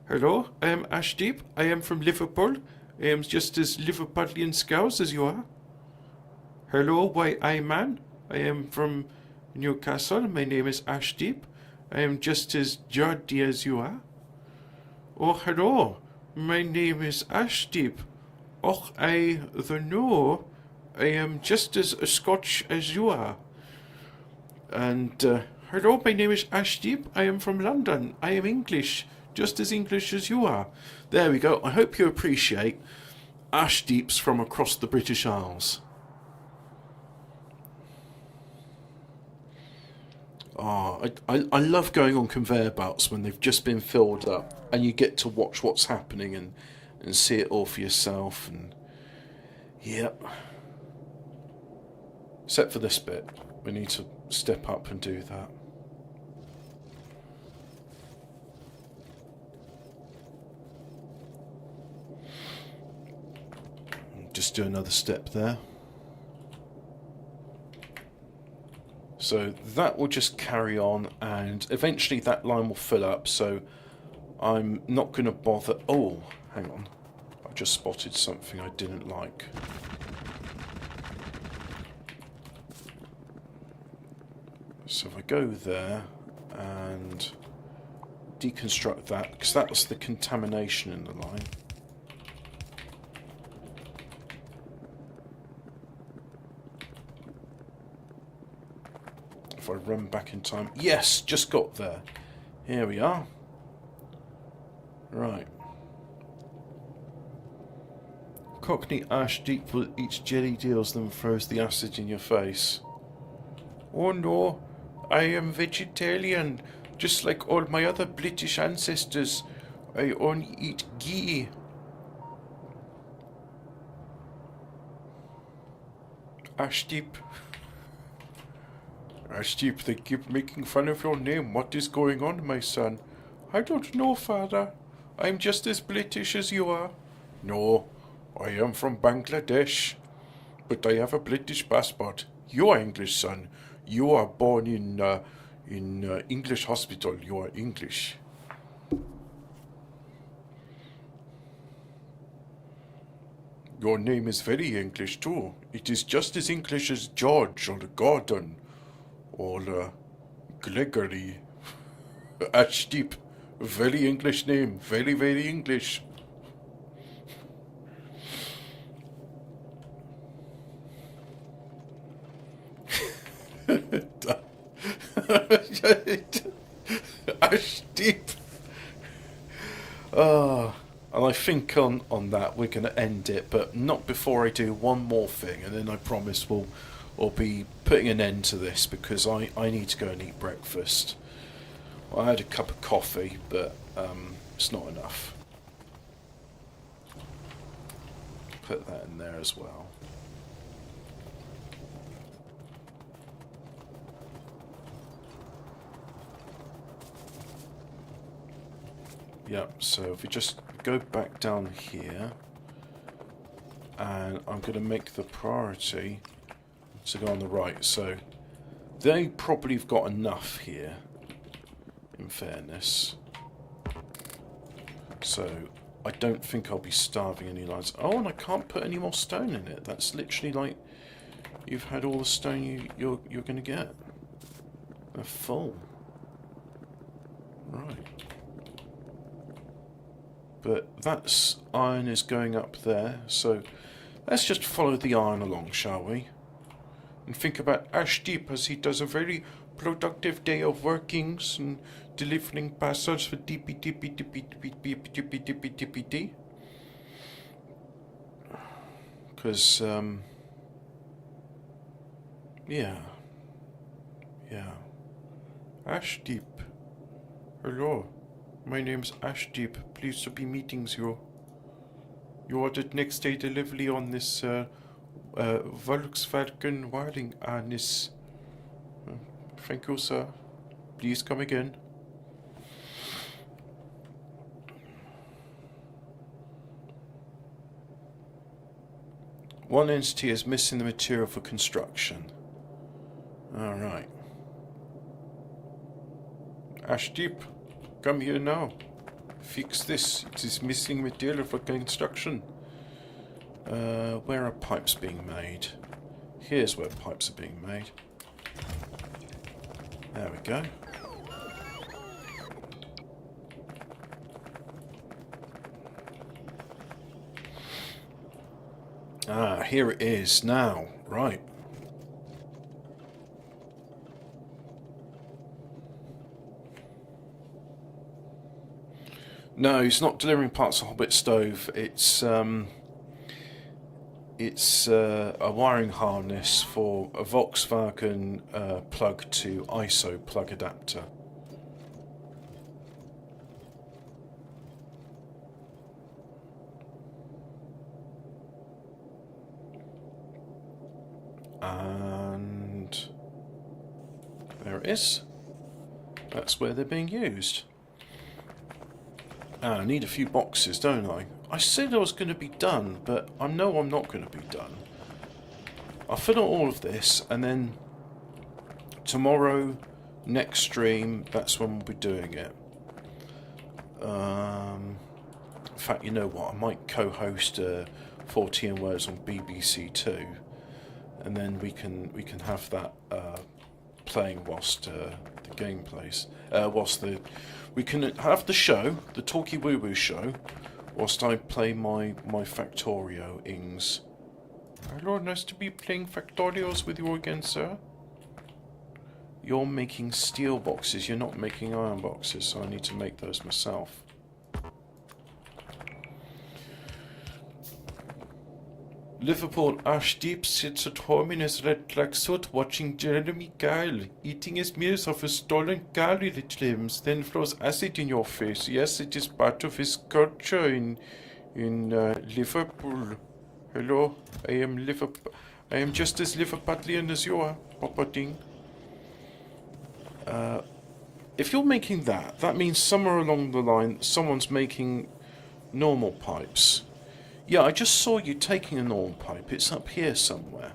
Hello, I am Ashdeep. I am from Liverpool. I am just as Liverpudlian scouse as you are. Hello, why I man. I am from Newcastle. My name is Ashdeep. I am just as Geordie as you are. Oh, hello. My name is Ashdeep. Och, I don't know. I am just as Scotch as you are. And, hello, my name is Ashdeep. I am from London. I am English, just as English as you are. There we go. I hope you appreciate Ashdeeps from across the British Isles. Oh, I love going on conveyor belts when they've just been filled up and you get to watch what's happening and see it all for yourself. And yep. Except for this bit. We need to step up and do that. Just do another step there. So that will just carry on and eventually that line will fill up, so I'm not going to bother... Oh, hang on. I just spotted something I didn't like. So if I go there and deconstruct that, because that was the contamination in the line. If I run back in time... Yes, just got there. Here we are. Right. Cockney Ashdeep eats jelly deals, then throws the acid in your face. Oh no, I am vegetarian, just like all my other British ancestors. I only eat ghee. Ashdeep. Ashdeep, they keep making fun of your name. What is going on, my son? I don't know, father. I'm just as British as you are. No, I am from Bangladesh, but I have a British passport. You are English, son. You are born in English hospital. You are English. Your name is very English too. It is just as English as George or Gordon or Gregory. Ashdeep. Very English name. Very, very English. Ashdeep. And I think on that we're going to end it, but not before I do one more thing, and then I promise we'll be putting an end to this because I need to go and eat breakfast. I had a cup of coffee, but it's not enough. Put that in there as well. Yep, so if we just go back down here, and I'm going to make the priority to go on the right. So they probably have got enough here, in fairness. So I don't think I'll be starving any lines. Oh, and I can't put any more stone in it. That's literally like you've had all the stone you're going to get. They're full. Right. But that's iron is going up there, so let's just follow the iron along, shall we? And think about Ashdeep as he does a very productive day of workings and delivering parcels for DP. Because, yeah. Ashdeep. Hello. My name's Ashdeep. Pleased to be meeting you. You ordered next day delivery on this Volkswagen wiring harness. Thank you, sir. Please come again. One entity is missing the material for construction. Alright. Ashdeep. Come here now. Fix this. It is missing material for construction. Where are pipes being made? Here's where pipes are being made. There we go. Ah, here it is now. Right. No, it's not delivering parts of Hobbit stove. It's a wiring harness for a Volkswagen plug to ISO plug adapter. And there it is. That's where they're being used. I need a few boxes, don't I? I said I was going to be done, but I know I'm not going to be done. I'll fill out all of this, and then tomorrow, next stream, that's when we'll be doing it. In fact, you know what? I might co-host 14 Words on BBC Two, and then we can have that playing whilst the game plays. We can have the show, the Talky Woo Woo show, whilst I play my Factorio ings. Hello, nice to be playing Factorios with you again, sir. You're making steel boxes, you're not making iron boxes, so I need to make those myself. Liverpool Ashdeep sits at home in his red tracksuit watching Jeremy Kyle eating his meals off his stolen car limbs, then throws acid in your face. Yes, it is part of his culture in Liverpool. Hello, I am just as Liverpudlian as you are, Papa Ding. If you're making that means somewhere along the line someone's making normal pipes. Yeah, I just saw you taking a normal pipe. It's up here somewhere.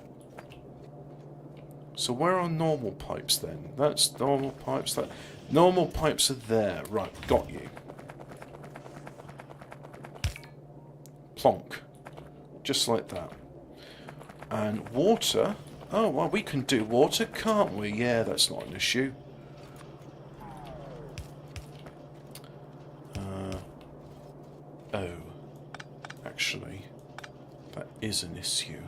So where are normal pipes then? That's normal pipes. That normal pipes are there. Right, got you. Plonk. Just like that. And water. Oh, well, we can do water, can't we? Yeah, that's not an issue. Oh. Actually, that is an issue.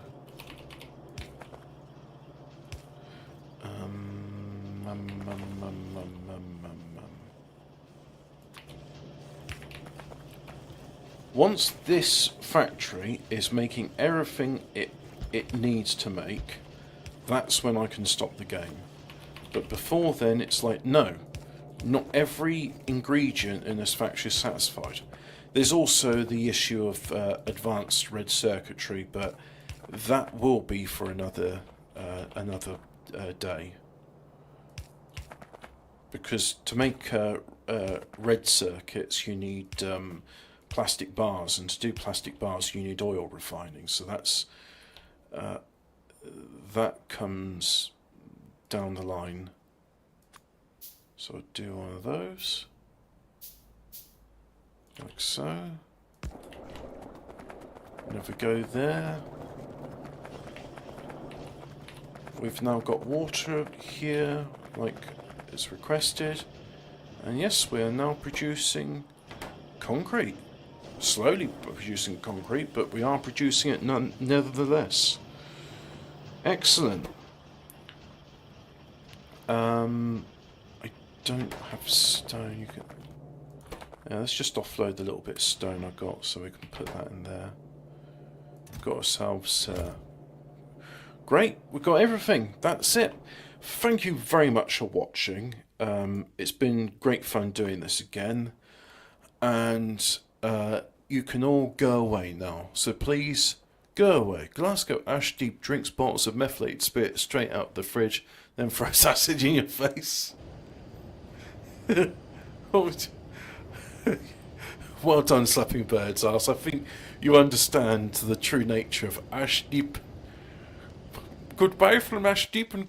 Once this factory is making everything it needs to make, that's when I can stop the game. But before then, it's like, no, not every ingredient in this factory is satisfied. There's also the issue of advanced red circuitry, but that will be for another day. Because to make red circuits, you need plastic bars, and to do plastic bars, you need oil refining. So that's that comes down the line. So I'll do one of those. Like so. And if we go there, we've now got water here, like it's requested. And yes, we are now producing concrete. Slowly producing concrete, but we are producing it nevertheless. Excellent. I don't have stone. You can. Yeah, let's just offload the little bit of stone I got, so we can put that in there. We've got ourselves. Great, we've got everything. That's it. Thank you very much for watching. It's been great fun doing this again, and you can all go away now. So please go away. Glasgow Ash Deep drinks bottles of methylated spirit straight out the fridge, then throws acid in your face. Well done, slapping bird's ass. I think you understand the true nature of Ash Deep. Goodbye from Ash Deep and good.